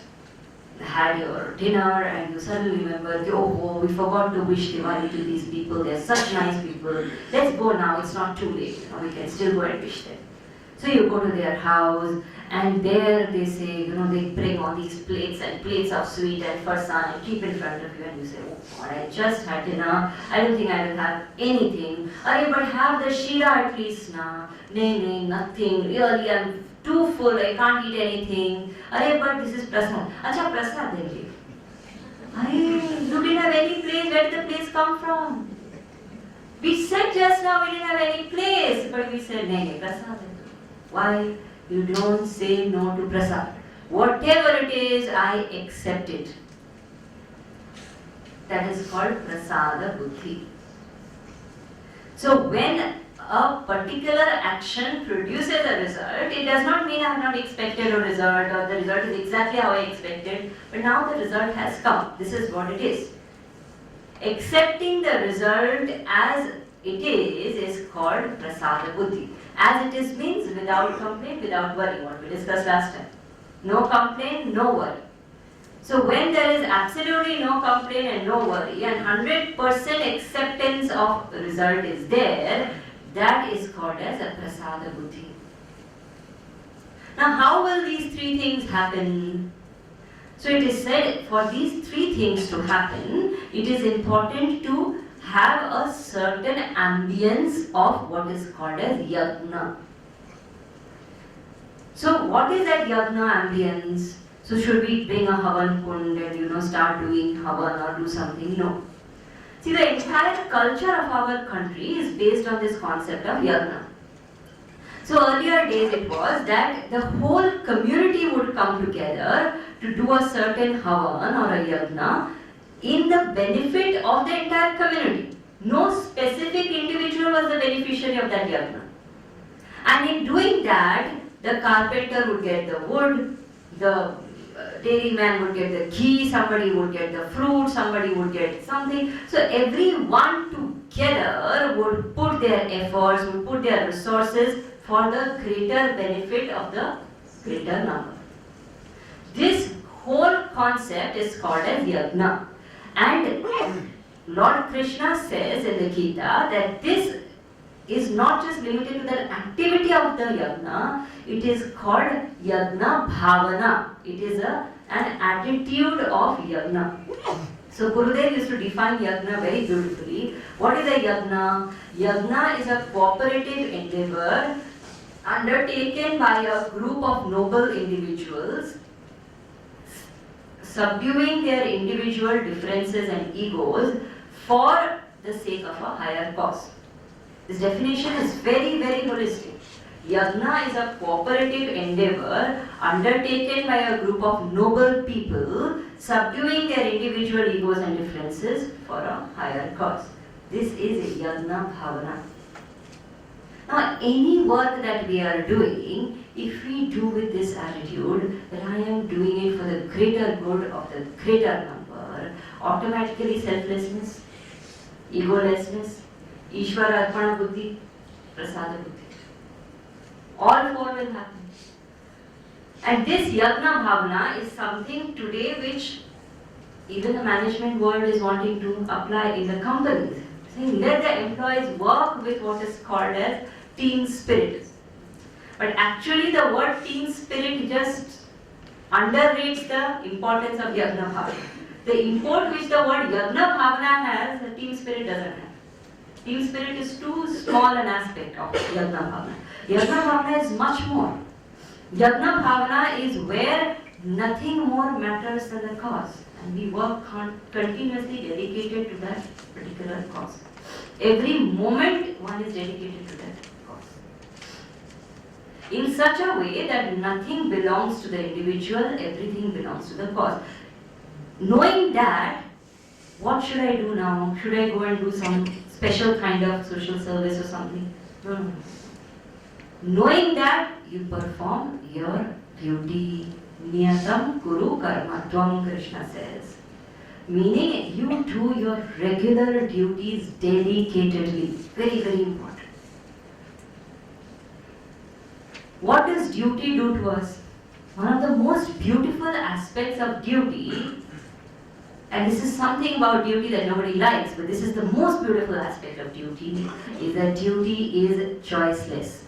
had your dinner and you suddenly remember, "Oh, we forgot to wish Diwali to these people, they're such nice people, let's go now, it's not too late, we can still go and wish them." So you go to their house And there they say, they bring all these plates and plates of sweet and farsan and keep in front of you, and you say, oh God, I just had dinner, I don't think I will have anything. Arey, but have the shira at least now. Nay, nothing, really, I'm too full, I can't eat anything. Arey, but this is prasad. Acha, prasad they give. Arey, you didn't have any place, where did the place come from? We said just now we didn't have any place, but we said, nay, prasad. Why? You don't say no to prasad. Whatever it is, I accept it. That is called prasada buddhi. So when a particular action produces a result, it does not mean I have not expected a result or the result is exactly how I expected, but now the result has come. This is what it is. Accepting the result as it is called prasada buddhi. As it is means without complaint, without worry, what we discussed last time. No complaint, no worry. So when there is absolutely no complaint and no worry and 100% acceptance of the result is there, that is called as a prasada buddhi. Now how will these three things happen? So it is said for these three things to happen, it is important to have a certain ambience of what is called as yajna. So what is that yajna ambience? So should we bring a havan kund and start doing havan or do something? No. See, the entire culture of our country is based on this concept of yajna. So earlier days it was that the whole community would come together to do a certain havan or a yajna in the benefit of the entire community. No specific individual was the beneficiary of that yajna. And in doing that, the carpenter would get the wood, the dairyman would get the ghee, somebody would get the fruit, somebody would get something. So everyone together would put their efforts, would put their resources for the greater benefit of the greater number. This whole concept is called as yajna. And Lord Krishna says in the Gita that this is not just limited to the activity of the yajna, it is called yajna bhavana. It is an attitude of yajna. So Gurudev used to define yajna very beautifully. What is a yajna? Yajna is a cooperative endeavor undertaken by a group of noble individuals, subduing their individual differences and egos for the sake of a higher cause. This definition is very, very holistic. Yajna is a cooperative endeavor undertaken by a group of noble people, subduing their individual egos and differences for a higher cause. This is yajna bhavana. Now, any work that we are doing, if we do with this attitude that I am doing it for the greater good of the greater number, automatically selflessness, egolessness, Ishvara Arpana Buddhi, Prasada Buddhi. All four will happen. And this Yajna Bhavana is something today which even the management world is wanting to apply in the companies. Saying let the employees work with what is called as team spirit. But actually the word team spirit just underrates the importance of Yajna Bhavana. The import which the word Yajna Bhavana has, the team spirit doesn't have. Team spirit is too small an aspect of Yajna Bhavana. Yajna Bhavana is much more. Yajna Bhavana is where nothing more matters than the cause. And we work continuously dedicated to that particular cause. Every moment one is dedicated to that cause. In such a way that nothing belongs to the individual, everything belongs to the cause. Knowing that, what should I do now? Should I go and do some special kind of social service or something? No. Knowing that, you perform your duty. Niyatam kuru karma tvam, Krishna says. Meaning, you do your regular duties dedicatedly. Very, very important. What does duty do to us? One of the most beautiful aspects of duty, and this is something about duty that nobody likes, but this is the most beautiful aspect of duty, is that duty is choiceless.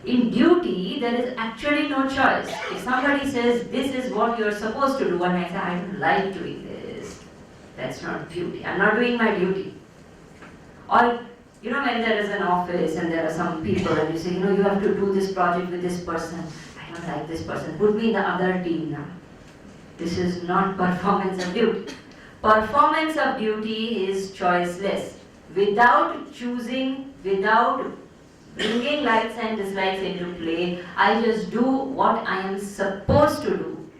In duty, there is actually no choice. If somebody says, this is what you're supposed to do, and I say, I don't like doing this, that's not duty. I'm not doing my duty. Or, you know, when there is an office and there are some people and you say, you know, you have to do this project with this person. I don't like this person. Put me in the other team now. This is not performance of duty. Performance of duty is choiceless. Without choosing, without bringing likes and dislikes into play, I just do what I am supposed to do.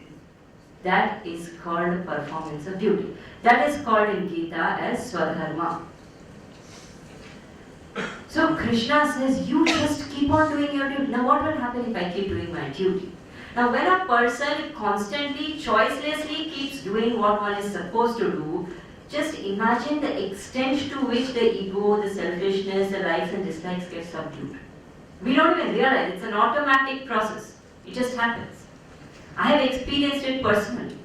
That is called performance of duty. That is called in Gita as Swadharma. So Krishna says, you just keep on doing your duty. Now what will happen if I keep doing my duty? Now when a person constantly, choicelessly keeps doing what one is supposed to do, just imagine the extent to which the ego, the selfishness, the likes and dislikes get subdued. We don't even realize it's an automatic process. It just happens. I have experienced it personally.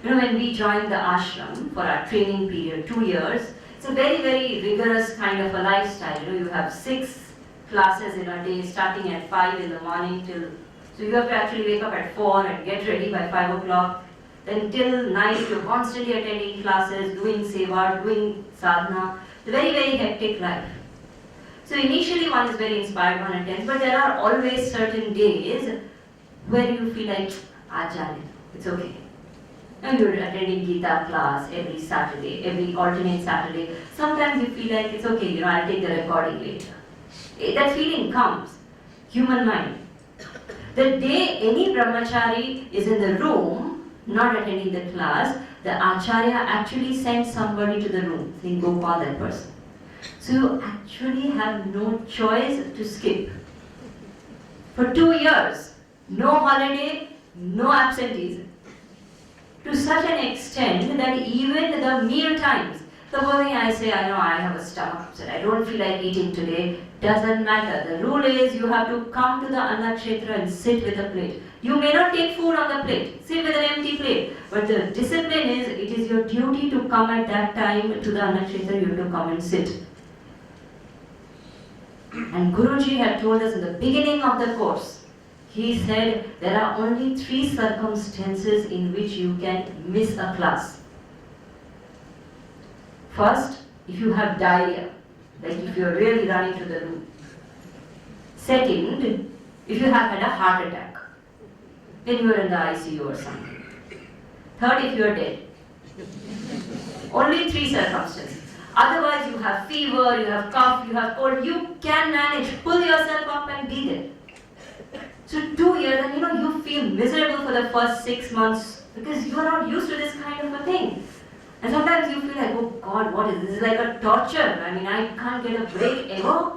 You know, when we joined the ashram for our training period, 2 years, it's a very, very rigorous kind of a lifestyle. You know, you have 6 classes in a day, starting at 5 in the morning till, so you have to actually wake up at 4 and get ready by 5 o'clock. Then till night, you're constantly attending classes, doing seva, doing sadhana. It's a very, very hectic life. So initially one is very inspired, one attends, but there are always certain days where you feel like, Ajahn, it's okay. Now you're attending Gita class every Saturday, every alternate Saturday. Sometimes you feel like it's okay, you know, I'll take the recording later. That feeling comes. Human mind. The day any brahmachari is in the room, not attending the class, the acharya actually sends somebody to the room, saying, go call that person. So you actually have no choice to skip. For 2 years, no holiday, no absenteeism. To such an extent that even the meal times, supposing I say, I know I have a stomach upset, I don't feel like eating today, doesn't matter. The rule is you have to come to the Annakshetra and sit with a plate. You may not take food on the plate, sit with an empty plate, but the discipline is, it is your duty to come at that time to the Annakshetra, you have to come and sit. And Guruji had told us in the beginning of the course, he said there are only 3 circumstances in which you can miss a class. First, if you have diarrhea, like if you are really running to the loo. Second, if you have had a heart attack, then you are in the ICU or something. Third, if you are dead. Only 3 circumstances. Otherwise, you have fever, you have cough, you have cold, you can manage. Pull yourself up and be there. So 2 years, and you feel miserable for the first 6 months because you are not used to this kind of a thing. And sometimes you feel like, oh God, what is this? This is like a torture. I mean, I can't get a break ever.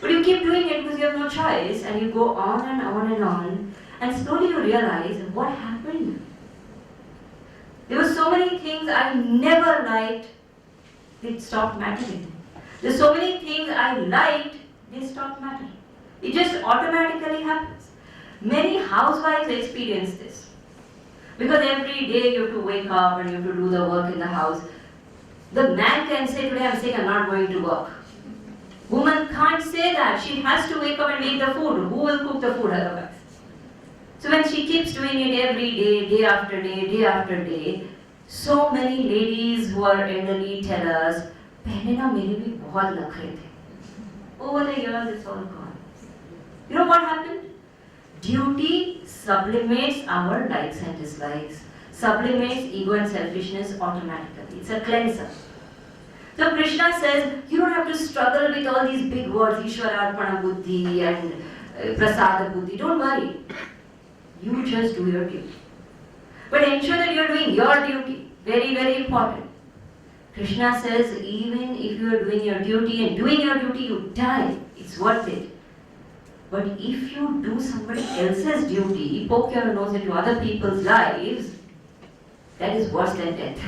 But you keep doing it because you have no choice, and you go on and on and on. And slowly you realize, what happened? There were so many things I never liked, they stopped mattering. There's so many things I liked, they stopped mattering. It just automatically happens. Many housewives experience this. Because every day you have to wake up and you have to do the work in the house. The man can say, today I'm sick, I'm not going to work. Woman can't say that. She has to wake up and make the food. Who will cook the food otherwise? So when she keeps doing it every day, day after day, day after day, so many ladies who are elderly tell us, "Pehle na mere bhi bahut nakhre the." Over the years, it's all gone. You know what happened? Duty sublimates our likes and dislikes, sublimates ego and selfishness automatically. It's a cleanser. So Krishna says, you don't have to struggle with all these big words, Ishwararpana Buddhi and Prasada Buddhi. Don't worry. You just do your duty. But ensure that you're doing your duty. Very, very important. Krishna says, even if you are doing your duty and doing your duty, you die. It's worth it. But if you do somebody else's duty, poke your nose into other people's lives, that is worse than death.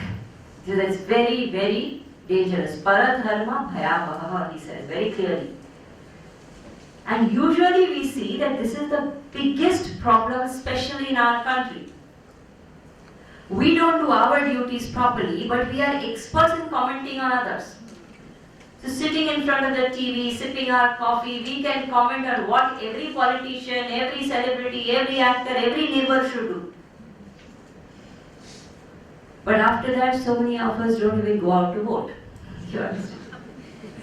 So that's very, very dangerous. Paradharma bhayavaha, he says very clearly. And usually we see that this is the biggest problem, especially in our country. We don't do our duties properly, but we are experts in commenting on others. So sitting in front of the TV, sipping our coffee, we can comment on what every politician, every celebrity, every actor, every neighbor should do. But after that, so many of us don't even go out to vote. You understand?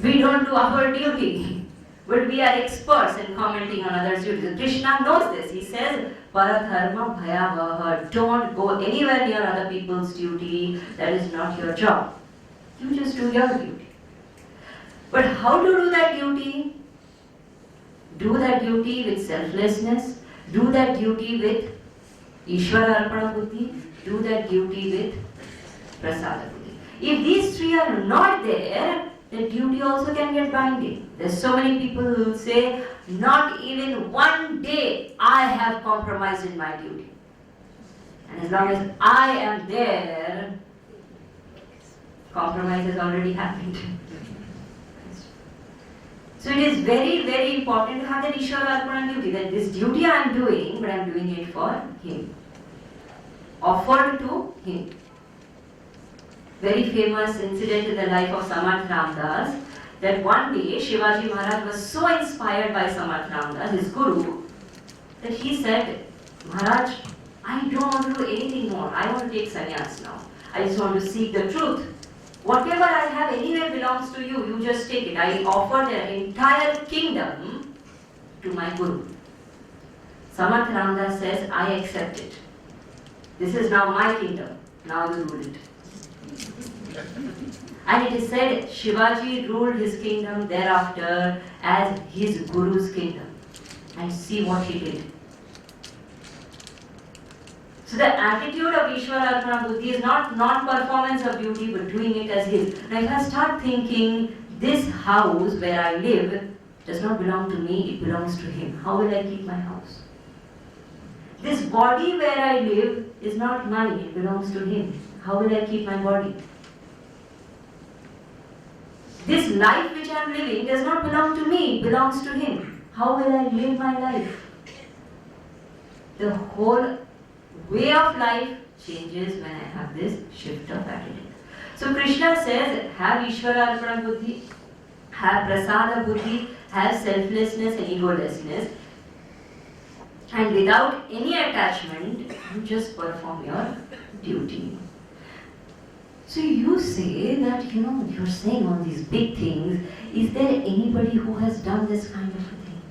We don't do our duty. But we are experts in commenting on others' duties. Krishna knows this. He says, Paradharma bhayavaha. Don't go anywhere near other people's duty. That is not your job. You just do your duty. But how to do that duty? Do that duty with selflessness. Do that duty with Ishvara Arpana Buddhi. Do that duty with Prasada Buddhi. If these three are not there, the duty also can get binding. There's so many people who will say, not even one day I have compromised in my duty. And as long as I am there, compromise has already happened. So it is very, very important to have that Ishvara Arpana duty, that this duty I am doing, but I am doing it for him. Offered to him. Very famous incident in the life of Samarth Ramdas, that one day Shivaji Maharaj was so inspired by Samarth Ramdas, his guru, that he said, Maharaj, I don't want to do anything more. I want to take sannyas now. I just want to seek the truth. Whatever I have anyway belongs to you. You just take it. I offer the entire kingdom to my guru. Samarth Ramdas says, I accept it. This is now my kingdom. Now you rule it. And it is said Shivaji ruled his kingdom thereafter as his guru's kingdom. And see what he did. So the attitude of Ishvara Arpana Buddhi is not non-performance of duty but doing it as his. Now if I start thinking, this house where I live does not belong to me, it belongs to him. How will I keep my house? This body where I live is not mine, it belongs to him. How will I keep my body? This life which I am living does not belong to me, it belongs to him. How will I live my life? The whole way of life changes when I have this shift of attitude. So Krishna says, have Ishvara Arpana Buddhi, have Prasada Buddhi, have selflessness and egolessness. And without any attachment, you just perform your duty. So you say that, you're saying all these big things. Is there anybody who has done this kind of a thing?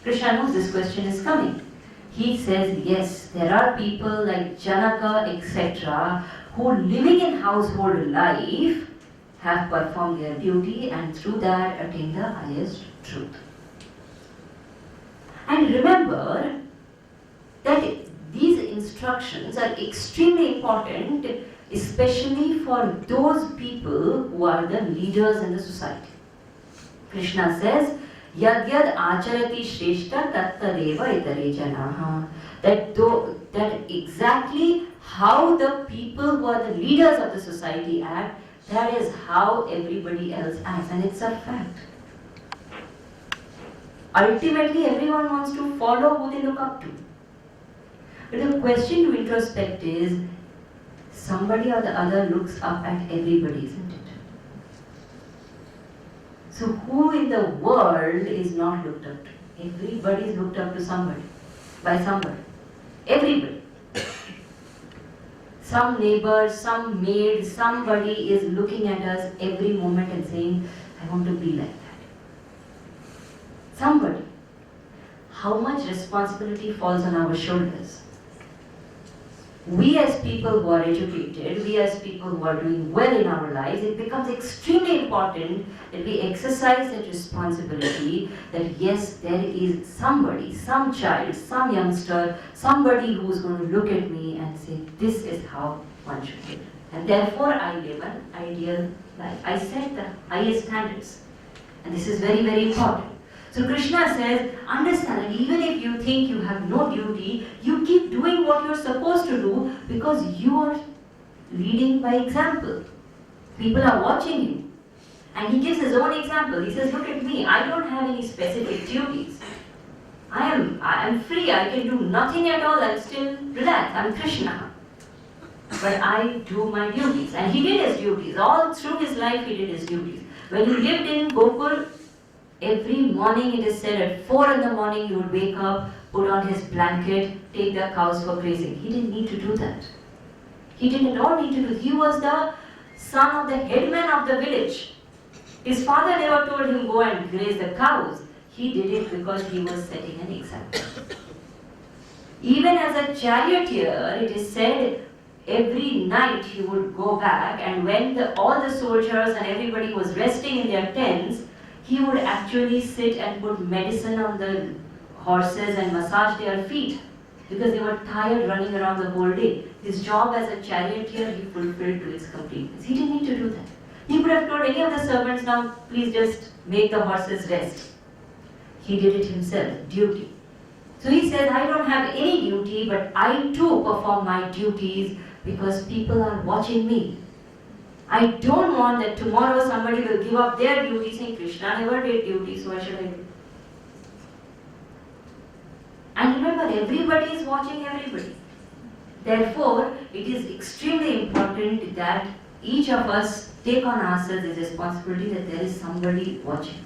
Krishna knows this question is coming. He says, yes, there are people like Janaka, etc., who living in household life have performed their duty and through that attain the highest truth. And remember that these instructions are extremely important, especially for those people who are the leaders in the society. Krishna says, Yad yad acharati shreshta tattadeva itare janaha. That exactly how the people who are the leaders of the society act, that is how everybody else acts, and it's a fact. Ultimately, everyone wants to follow who they look up to. But the question to introspect is, somebody or the other looks up at everybody, isn't it? So who in the world is not looked up to? Everybody is looked up to somebody, by somebody. Everybody. Some neighbor, some maid, somebody is looking at us every moment and saying, I want to be like that. Somebody. How much responsibility falls on our shoulders? We as people who are educated, we as people who are doing well in our lives, it becomes extremely important that we exercise that responsibility that yes, there is somebody, some child, some youngster, somebody who is going to look at me and say, this is how one should live. And therefore I live an ideal life. I set the highest standards. And this is very, very important. So Krishna says, understand that even if you think you have no duty, you keep doing what you're supposed to do because you are leading by example. People are watching you. And he gives his own example. He says, look at me, I don't have any specific duties. I am free, I can do nothing at all and still relax. I'm Krishna. but I do my duties. And he did his duties. All through his life he did his duties. When he lived in Gokul, every morning it is said at 4 in the morning he would wake up, put on his blanket, take the cows for grazing. He didn't need to do that. He didn't at all need to do. He was the son of the headman of the village. His father never told him go and graze the cows. He did it because he was setting an example. Even as a charioteer, it is said every night he would go back, and when all the soldiers and everybody was resting in their tents, he would actually sit and put medicine on the horses and massage their feet because they were tired running around the whole day. His job as a charioteer he fulfilled to its completeness. He didn't need to do that. He could have told any of the servants, now please just make the horses rest. He did it himself, duty. So he says, I don't have any duty, but I too perform my duties because people are watching me. I don't want that tomorrow somebody will give up their duty saying, Krishna never did duty, so why should I do? And remember, everybody is watching everybody. Therefore, it is extremely important that each of us take on ourselves the responsibility that there is somebody watching.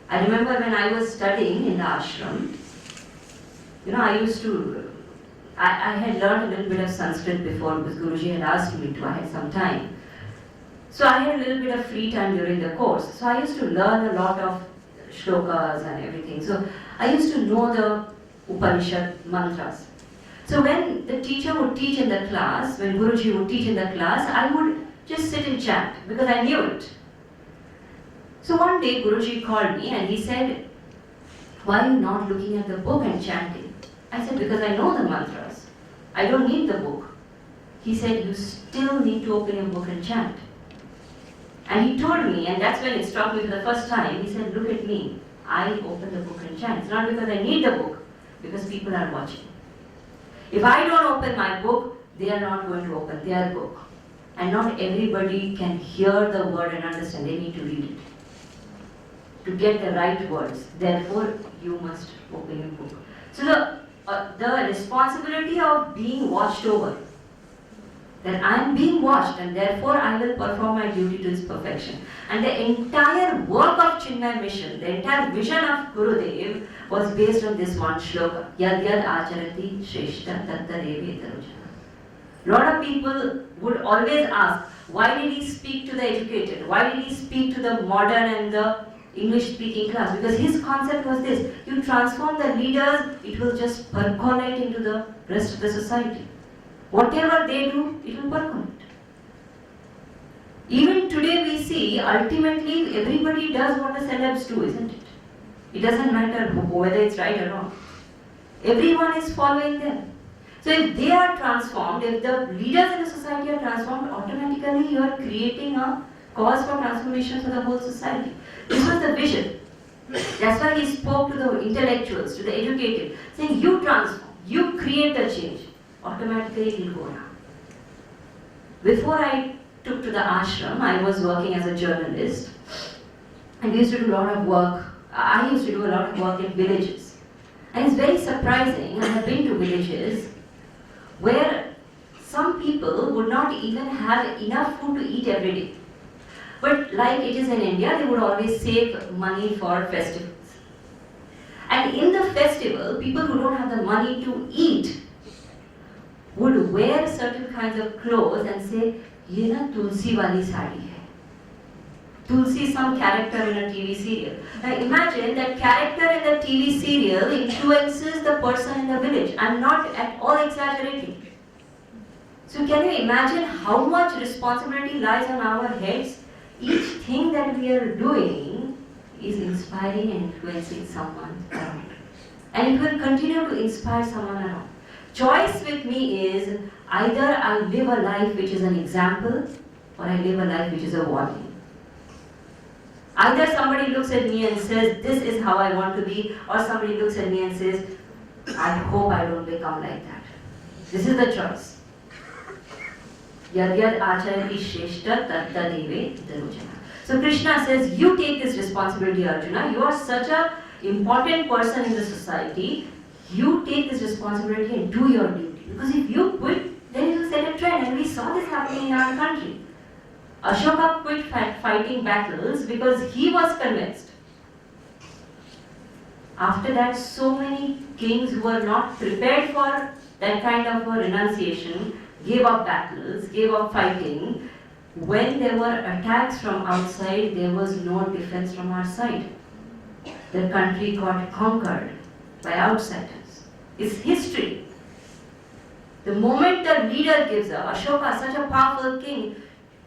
I remember when I was studying in the ashram, I had learned a little bit of Sanskrit before because Guruji had asked me to, I had some time. So I had a little bit of free time during the course. So I used to learn a lot of shlokas and everything. So I used to know the Upanishad mantras. So when the teacher would teach in the class, when Guruji would teach in the class, I would just sit and chant because I knew it. So one day Guruji called me and he said, why are you not looking at the book and chanting? I said, because I know the mantras. I don't need the book. He said, you still need to open your book and chant. And he told me, and that's when it struck me for the first time, he said, look at me. I open the book and chant. It's not because I need the book, because people are watching. If I don't open my book, they are not going to open their book. And not everybody can hear the word and understand. They need to read it to get the right words. Therefore, you must open your book. So the responsibility of being watched over, that I am being watched and therefore I will perform my duty to its perfection. And the entire work of Chinmay Mission, the entire vision of Gurudev was based on this one shloka. Yad yad acharati shreshta tatta devi tarujana. Lot of people would always ask, why did he speak to the educated? Why did he speak to the modern and the English-speaking class? Because his concept was this: you transform the leaders, it will just percolate into the rest of the society. Whatever they do, it will percolate. Even today we see, ultimately everybody does what the celebs do, isn't it? It doesn't matter whether it's right or wrong. Everyone is following them. So if they are transformed, if the leaders in the society are transformed, automatically you are creating a cause for transformation for the whole society. This was the vision. That's why he spoke to the intellectuals, to the educated, saying, you transform, you create the change. Automatically it will go down. Before I took to the ashram, I was working as a journalist, and we used to do a lot of work. I used to do a lot of work in villages. And it's very surprising, I have been to villages where some people would not even have enough food to eat every day. But like it is in India, they would always save money for festivals. And in the festival, people who don't have the money to eat would wear certain kinds of clothes and say, ye na tulsi wali sari hai. Tulsi is some character in a TV serial. Now imagine that character in the TV serial influences the person in the village. I'm not at all exaggerating. So can you imagine how much responsibility lies on our heads? Each thing that we are doing is inspiring and influencing someone around. And it will continue to inspire someone around. Choice with me is either I live a life which is an example or I live a life which is a warning. Either somebody looks at me and says, this is how I want to be, or somebody looks at me and says, I hope I don't become like that. This is the choice. Yad yad acharati shreshta tatta deve darujana. So Krishna says, you take this responsibility, Arjuna. You are such an important person in the society. You take this responsibility and do your duty. Because if you quit, then it will set a trend. And we saw this happening in our country. Ashoka quit fighting battles because he was convinced. After that, so many kings who were not prepared for that kind of a renunciation gave up battles, gave up fighting. When there were attacks from outside, there was no defense from our side. The country got conquered by outsiders. It's history. The moment the leader gives up, Ashoka, such a powerful king,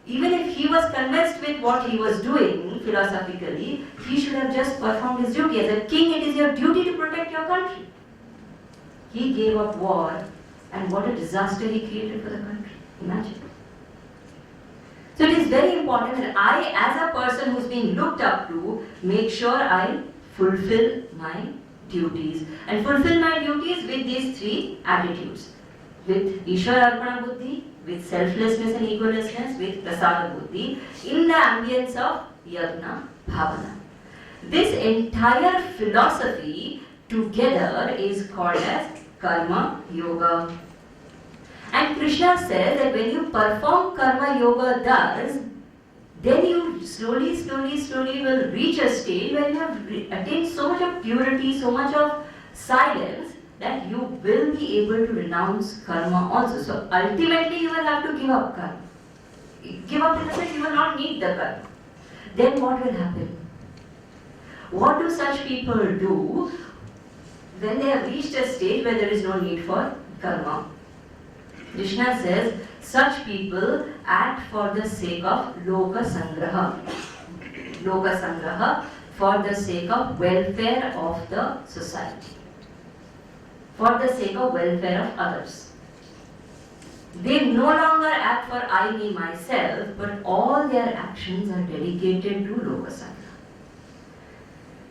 even if he was convinced with what he was doing philosophically, he should have just performed his duty. As a king, it is your duty to protect your country. He gave up war, and what a disaster he created for the country. Imagine. So it is very important that I, as a person who is being looked up to, make sure I fulfill my duties. And fulfill my duties with these three attitudes. With Ishwar Arpana Buddhi, with selflessness and egolessness, with Prasada Buddhi, in the ambience of Yagna Bhavana. This entire philosophy together is called as Karma Yoga. And Krishna says that when you perform Karma Yoga thus, then you slowly will reach a stage where you have attained so much of purity, so much of silence, that you will be able to renounce karma also. So ultimately you will have to give up karma. Give up in the sense you will not need the karma. Then what will happen? What do such people do when they have reached a stage where there is no need for karma? Krishna says, such people act for the sake of Loka Sangraha. Loka Sangraha, for the sake of welfare of the society. For the sake of welfare of others. They no longer act for I, me, myself, but all their actions are dedicated to Loka Sangraha.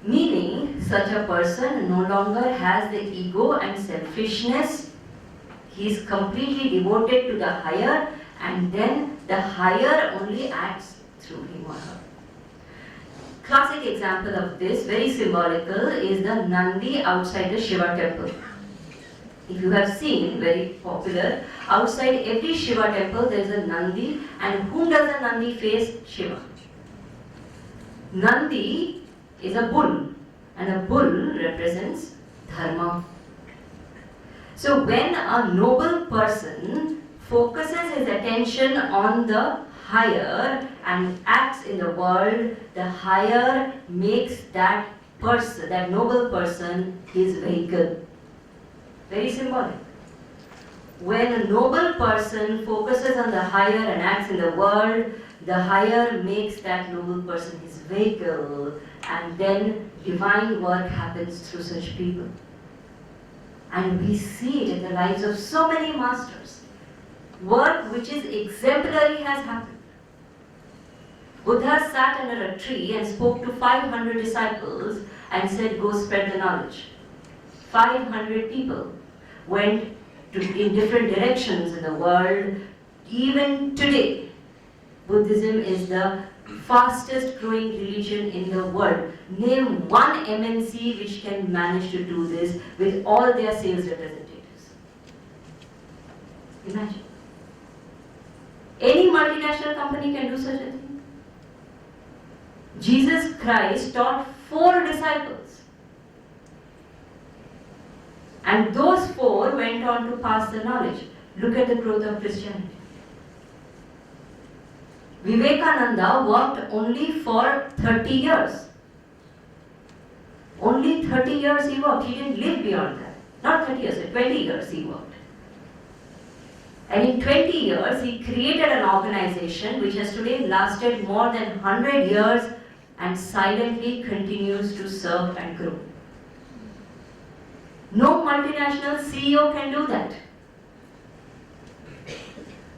Meaning, such a person no longer has the ego and selfishness. He is completely devoted to the higher, and then the higher only acts through him or her. Classic example of this, very symbolical, is the Nandi outside the Shiva temple. If you have seen, very popular, outside every Shiva temple there is a Nandi, and whom does the Nandi face? Shiva. Nandi is a bull, and a bull represents dharma. So when a noble person focuses his attention on the higher and acts in the world, the higher makes that person, that noble person, his vehicle. Very symbolic. When a noble person focuses on the higher and acts in the world, the higher makes that noble person his vehicle, and then divine work happens through such people. And we see it in the lives of so many masters. Work which is exemplary has happened. Buddha sat under a tree and spoke to 500 disciples and said, go spread the knowledge. 500 people went in different directions in the world. Even today, Buddhism is the fastest growing religion in the world. Name one MNC which can manage to do this with all their sales representatives. Imagine. Any multinational company can do such a thing. Jesus Christ taught 4 disciples. And those 4 went on to pass the knowledge. Look at the growth of Christianity. Vivekananda worked only for 30 years. Only 30 years he worked. He didn't live beyond that. Not 30 years, 20 years he worked. And in 20 years he created an organization which has today lasted more than 100 years and silently continues to serve and grow. No multinational CEO can do that.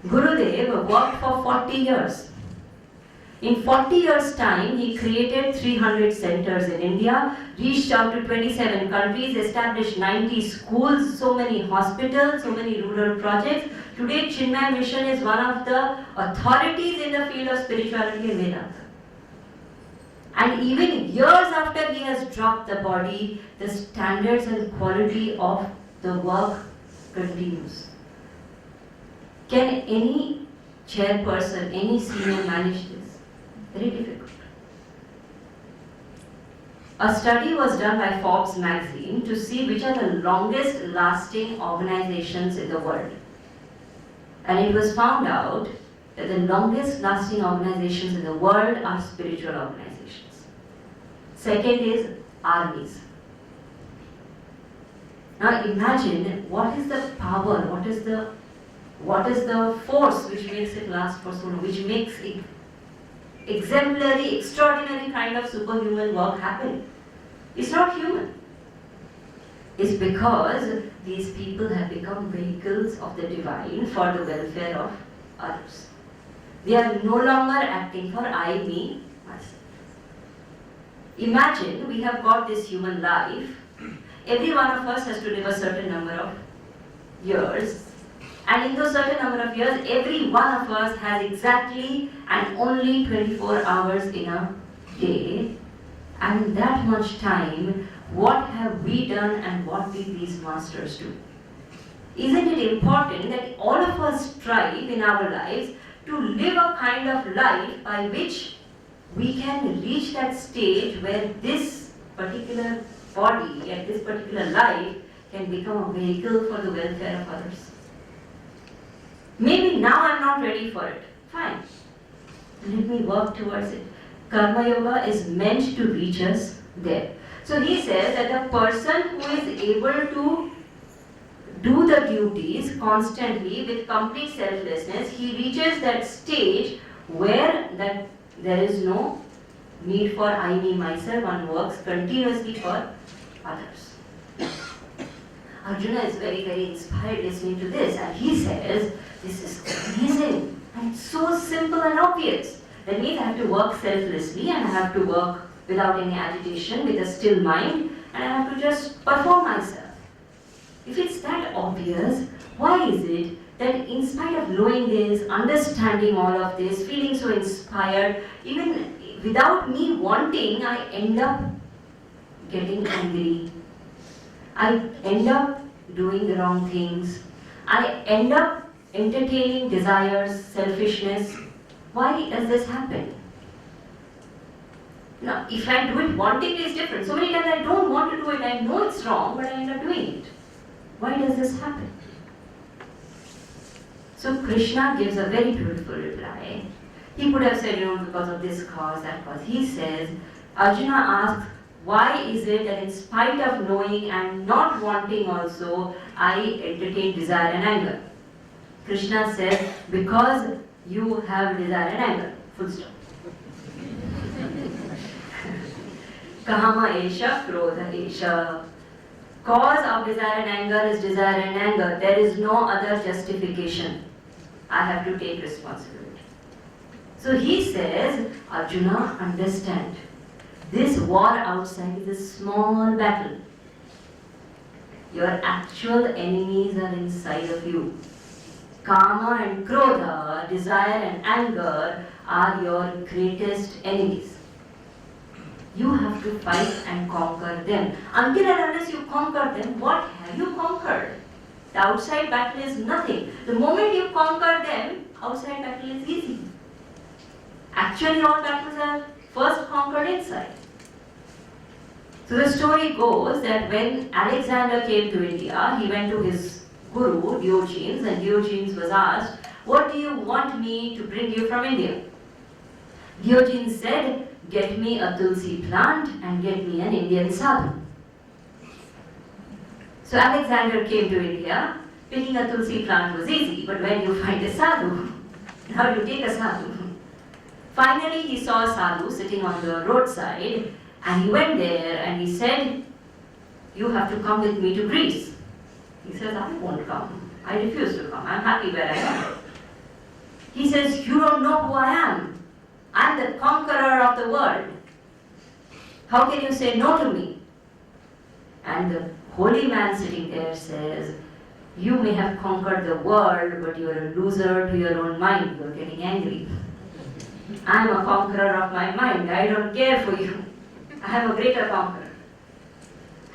Gurudev worked for 40 years. In 40 years' time, he created 300 centers in India, reached out to 27 countries, established 90 schools, so many hospitals, so many rural projects. Today, Chinmay Mission is one of the authorities in the field of spirituality and Vedanta. And even years after he has dropped the body, the standards and quality of the work continues. Can any chairperson, any senior manage this? Very difficult. A study was done by Forbes magazine to see which are the longest lasting organizations in the world. And it was found out that the longest lasting organizations in the world are spiritual organizations. Second is armies. Now imagine what is the power, what is the force which makes it last for so long, which makes it exemplary, extraordinary kind of superhuman work happen. It's not human. It's because these people have become vehicles of the divine for the welfare of others. They are no longer acting for I, me, myself. Imagine we have got this human life. Every one of us has to live a certain number of years. And in those certain number of years, every one of us has exactly and only 24 hours in a day. And in that much time, what have we done and what did these masters do? Isn't it important that all of us strive in our lives to live a kind of life by which we can reach that stage where this particular body and this particular life can become a vehicle for the welfare of others? Maybe now I'm not ready for it. Fine. Let me work towards it. Karma Yoga is meant to reach us there. So he says that the person who is able to do the duties constantly with complete selflessness, he reaches that stage where that there is no need for I, me, myself. One works continuously for others. Arjuna is very, very inspired listening to this, and he says, this is amazing and so simple and obvious. That means I have to work selflessly and I have to work without any agitation, with a still mind, and I have to just perform myself. If it's that obvious, why is it that in spite of knowing this, understanding all of this, feeling so inspired, even without me wanting, I end up getting angry. I end up doing the wrong things. I end up entertaining desires, selfishness. Why does this happen? Now, if I do it wanting, it is different. So many times I don't want to do it, I know it's wrong, but I end up doing it. Why does this happen? So Krishna gives a very beautiful reply. He could have said, because of this cause, that cause. He says, Arjuna asks, why is it that in spite of knowing and not wanting also, I entertain desire and anger? Krishna says, because you have desire and anger. Full stop. Kahama esha, krodha esha. Cause of desire and anger is desire and anger. There is no other justification. I have to take responsibility. So he says, Arjuna, understand. This war outside is a small battle. Your actual enemies are inside of you. Kama and Krodha, desire and anger, are your greatest enemies. You have to fight and conquer them. Until and unless you conquer them, what have you conquered? The outside battle is nothing. The moment you conquer them, outside battle is easy. Actually, all battles are first conquered inside. So the story goes that when Alexander came to India, he went to his guru, Diogenes, and Diogenes was asked, what do you want me to bring you from India? Diogenes said, get me a tulsi plant and get me an Indian sadhu. So Alexander came to India. Picking a tulsi plant was easy, but when you find a sadhu, how do you take a sadhu? Finally, he saw a sadhu sitting on the roadside, and he went there and he said, you have to come with me to Greece. He says, I won't come. I refuse to come. I'm happy where I am. He says, you don't know who I am. I'm the conqueror of the world. How can you say no to me? And the holy man sitting there says, you may have conquered the world, but you're a loser to your own mind. You're getting angry. I'm a conqueror of my mind. I don't care for you. I am a greater conqueror.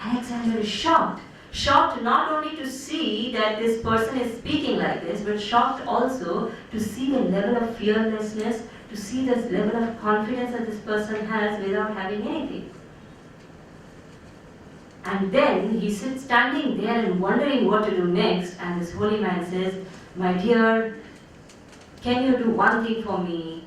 Alexander is shocked. Shocked not only to see that this person is speaking like this, but shocked also to see the level of fearlessness, to see the level of confidence that this person has without having anything. And then he sits standing there and wondering what to do next, and this holy man says, "My dear, can you do one thing for me?"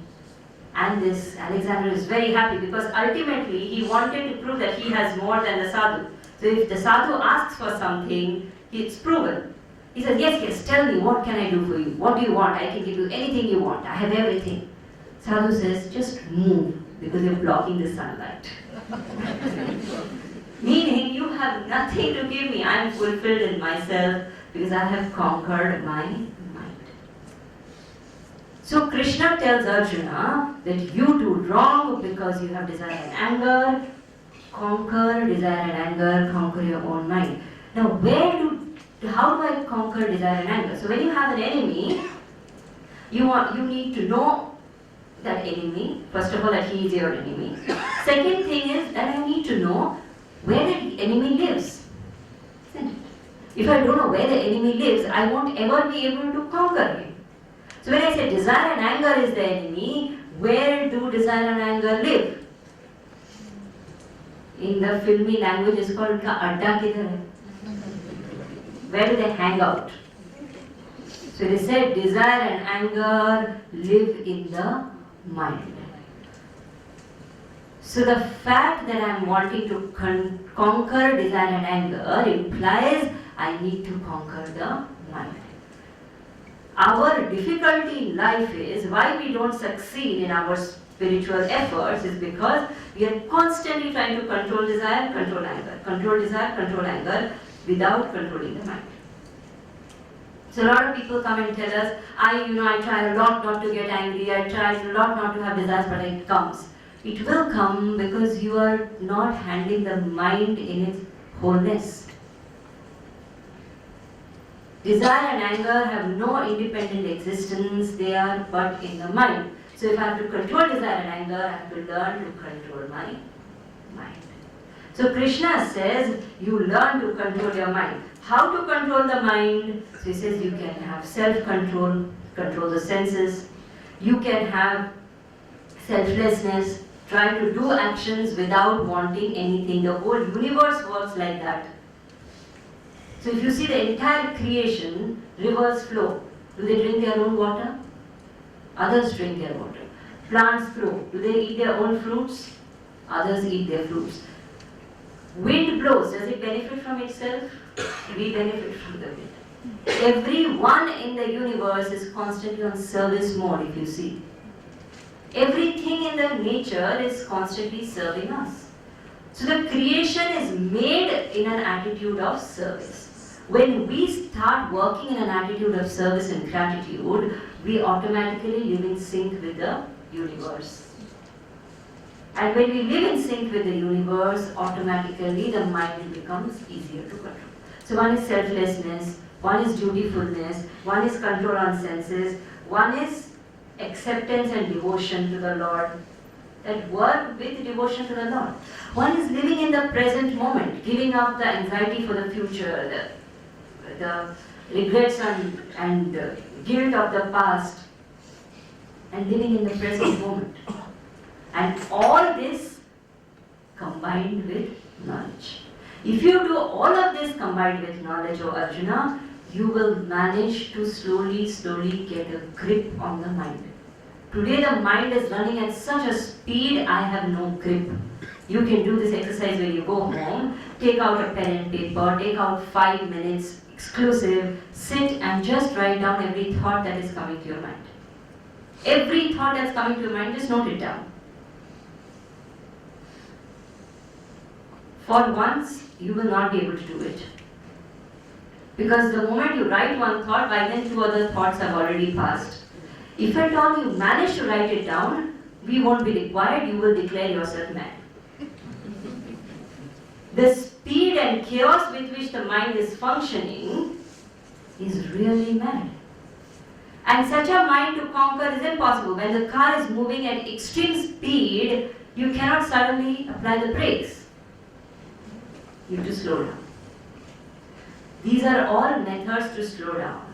And this Alexander is very happy because ultimately he wanted to prove that he has more than the sadhu. So if the sadhu asks for something, it's proven. He says, yes, tell me, what can I do for you? What do you want? I can give you anything you want. I have everything. Sadhu says, just move because you're blocking the sunlight. Meaning you have nothing to give me. I am fulfilled in myself because I have conquered my mind. So Krishna tells Arjuna that you do wrong because you have desire and anger. Conquer desire and anger, conquer your own mind. Now how do I conquer desire and anger? So when you have an enemy, you need to know that enemy. First of all, that he is your enemy. Second thing is that I need to know where the enemy lives. Isn't it? If I don't know where the enemy lives, I won't ever be able to conquer him. So when I say desire and anger is the enemy, where do desire and anger live? In the filmy language, it's called "Unka adda kidhar hai?" Where do they hang out? So they said desire and anger live in the mind. So the fact that I am wanting to conquer desire and anger implies I need to conquer the mind. Our difficulty in life is why we don't succeed in our spiritual efforts is because we are constantly trying to control desire, control anger, control desire, control anger without controlling the mind. So a lot of people come and tell us, I try a lot not to get angry, I try a lot not to have desires, but it comes. It will come because you are not handling the mind in its wholeness. Desire and anger have no independent existence, they are but in the mind. So if I have to control desire and anger, I have to learn to control my mind. So Krishna says, you learn to control your mind. How to control the mind? So he says you can have self-control, control the senses. You can have selflessness, try to do actions without wanting anything. The whole universe works like that. So if you see the entire creation, rivers flow. Do they drink their own water? Others drink their water. Plants grow. Do they eat their own fruits? Others eat their fruits. Wind blows. Does it benefit from itself? We benefit from the wind. Everyone in the universe is constantly on service mode, if you see. Everything in the nature is constantly serving us. So the creation is made in an attitude of service. When we start working in an attitude of service and gratitude, we automatically live in sync with the universe. And when we live in sync with the universe, automatically the mind becomes easier to control. So one is selflessness, one is dutifulness, one is control on senses, one is acceptance and devotion to the Lord. That work with devotion to the Lord. One is living in the present moment, giving up the anxiety for the future, the regrets and guilt of the past, and living in the present moment. And all this combined with knowledge. If you do all of this combined with knowledge, O Arjuna, you will manage to slowly get a grip on the mind. Today the mind is running at such a speed, I have no grip. You can do this exercise when you go home. Take out a pen and paper, take out 5 minutes, exclusive, sit and just write down every thought that is coming to your mind. Every thought that's coming to your mind, just note it down. For once, you will not be able to do it. Because the moment you write one thought, by then 2 other thoughts have already passed. If at all you manage to write it down, we won't be required, you will declare yourself mad. The speed and chaos with which the mind is functioning is really mad. And such a mind to conquer is impossible. When the car is moving at extreme speed, you cannot suddenly apply the brakes. You have to slow down. These are all methods to slow down,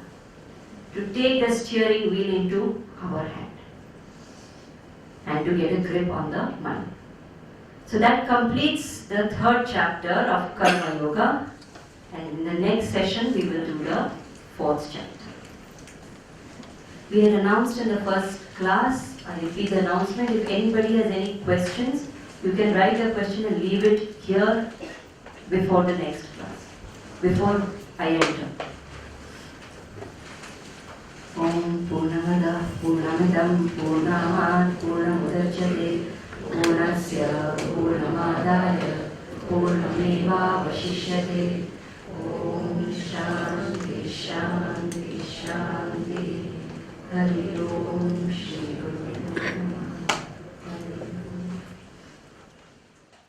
to take the steering wheel into our hand and to get a grip on the mind. So that completes the third chapter of Karma Yoga, and in the next session we will do the fourth chapter. We had announced in the first class, I repeat the announcement, if anybody has any questions, you can write the question and leave it here before the next class, before I enter. Om Purnamada Purnamidam Purnamat Purnamudachyate Purnasya Purnamadaya Purnameva Vashishyate. Om Shanti Shanti Shanti. Hari Om.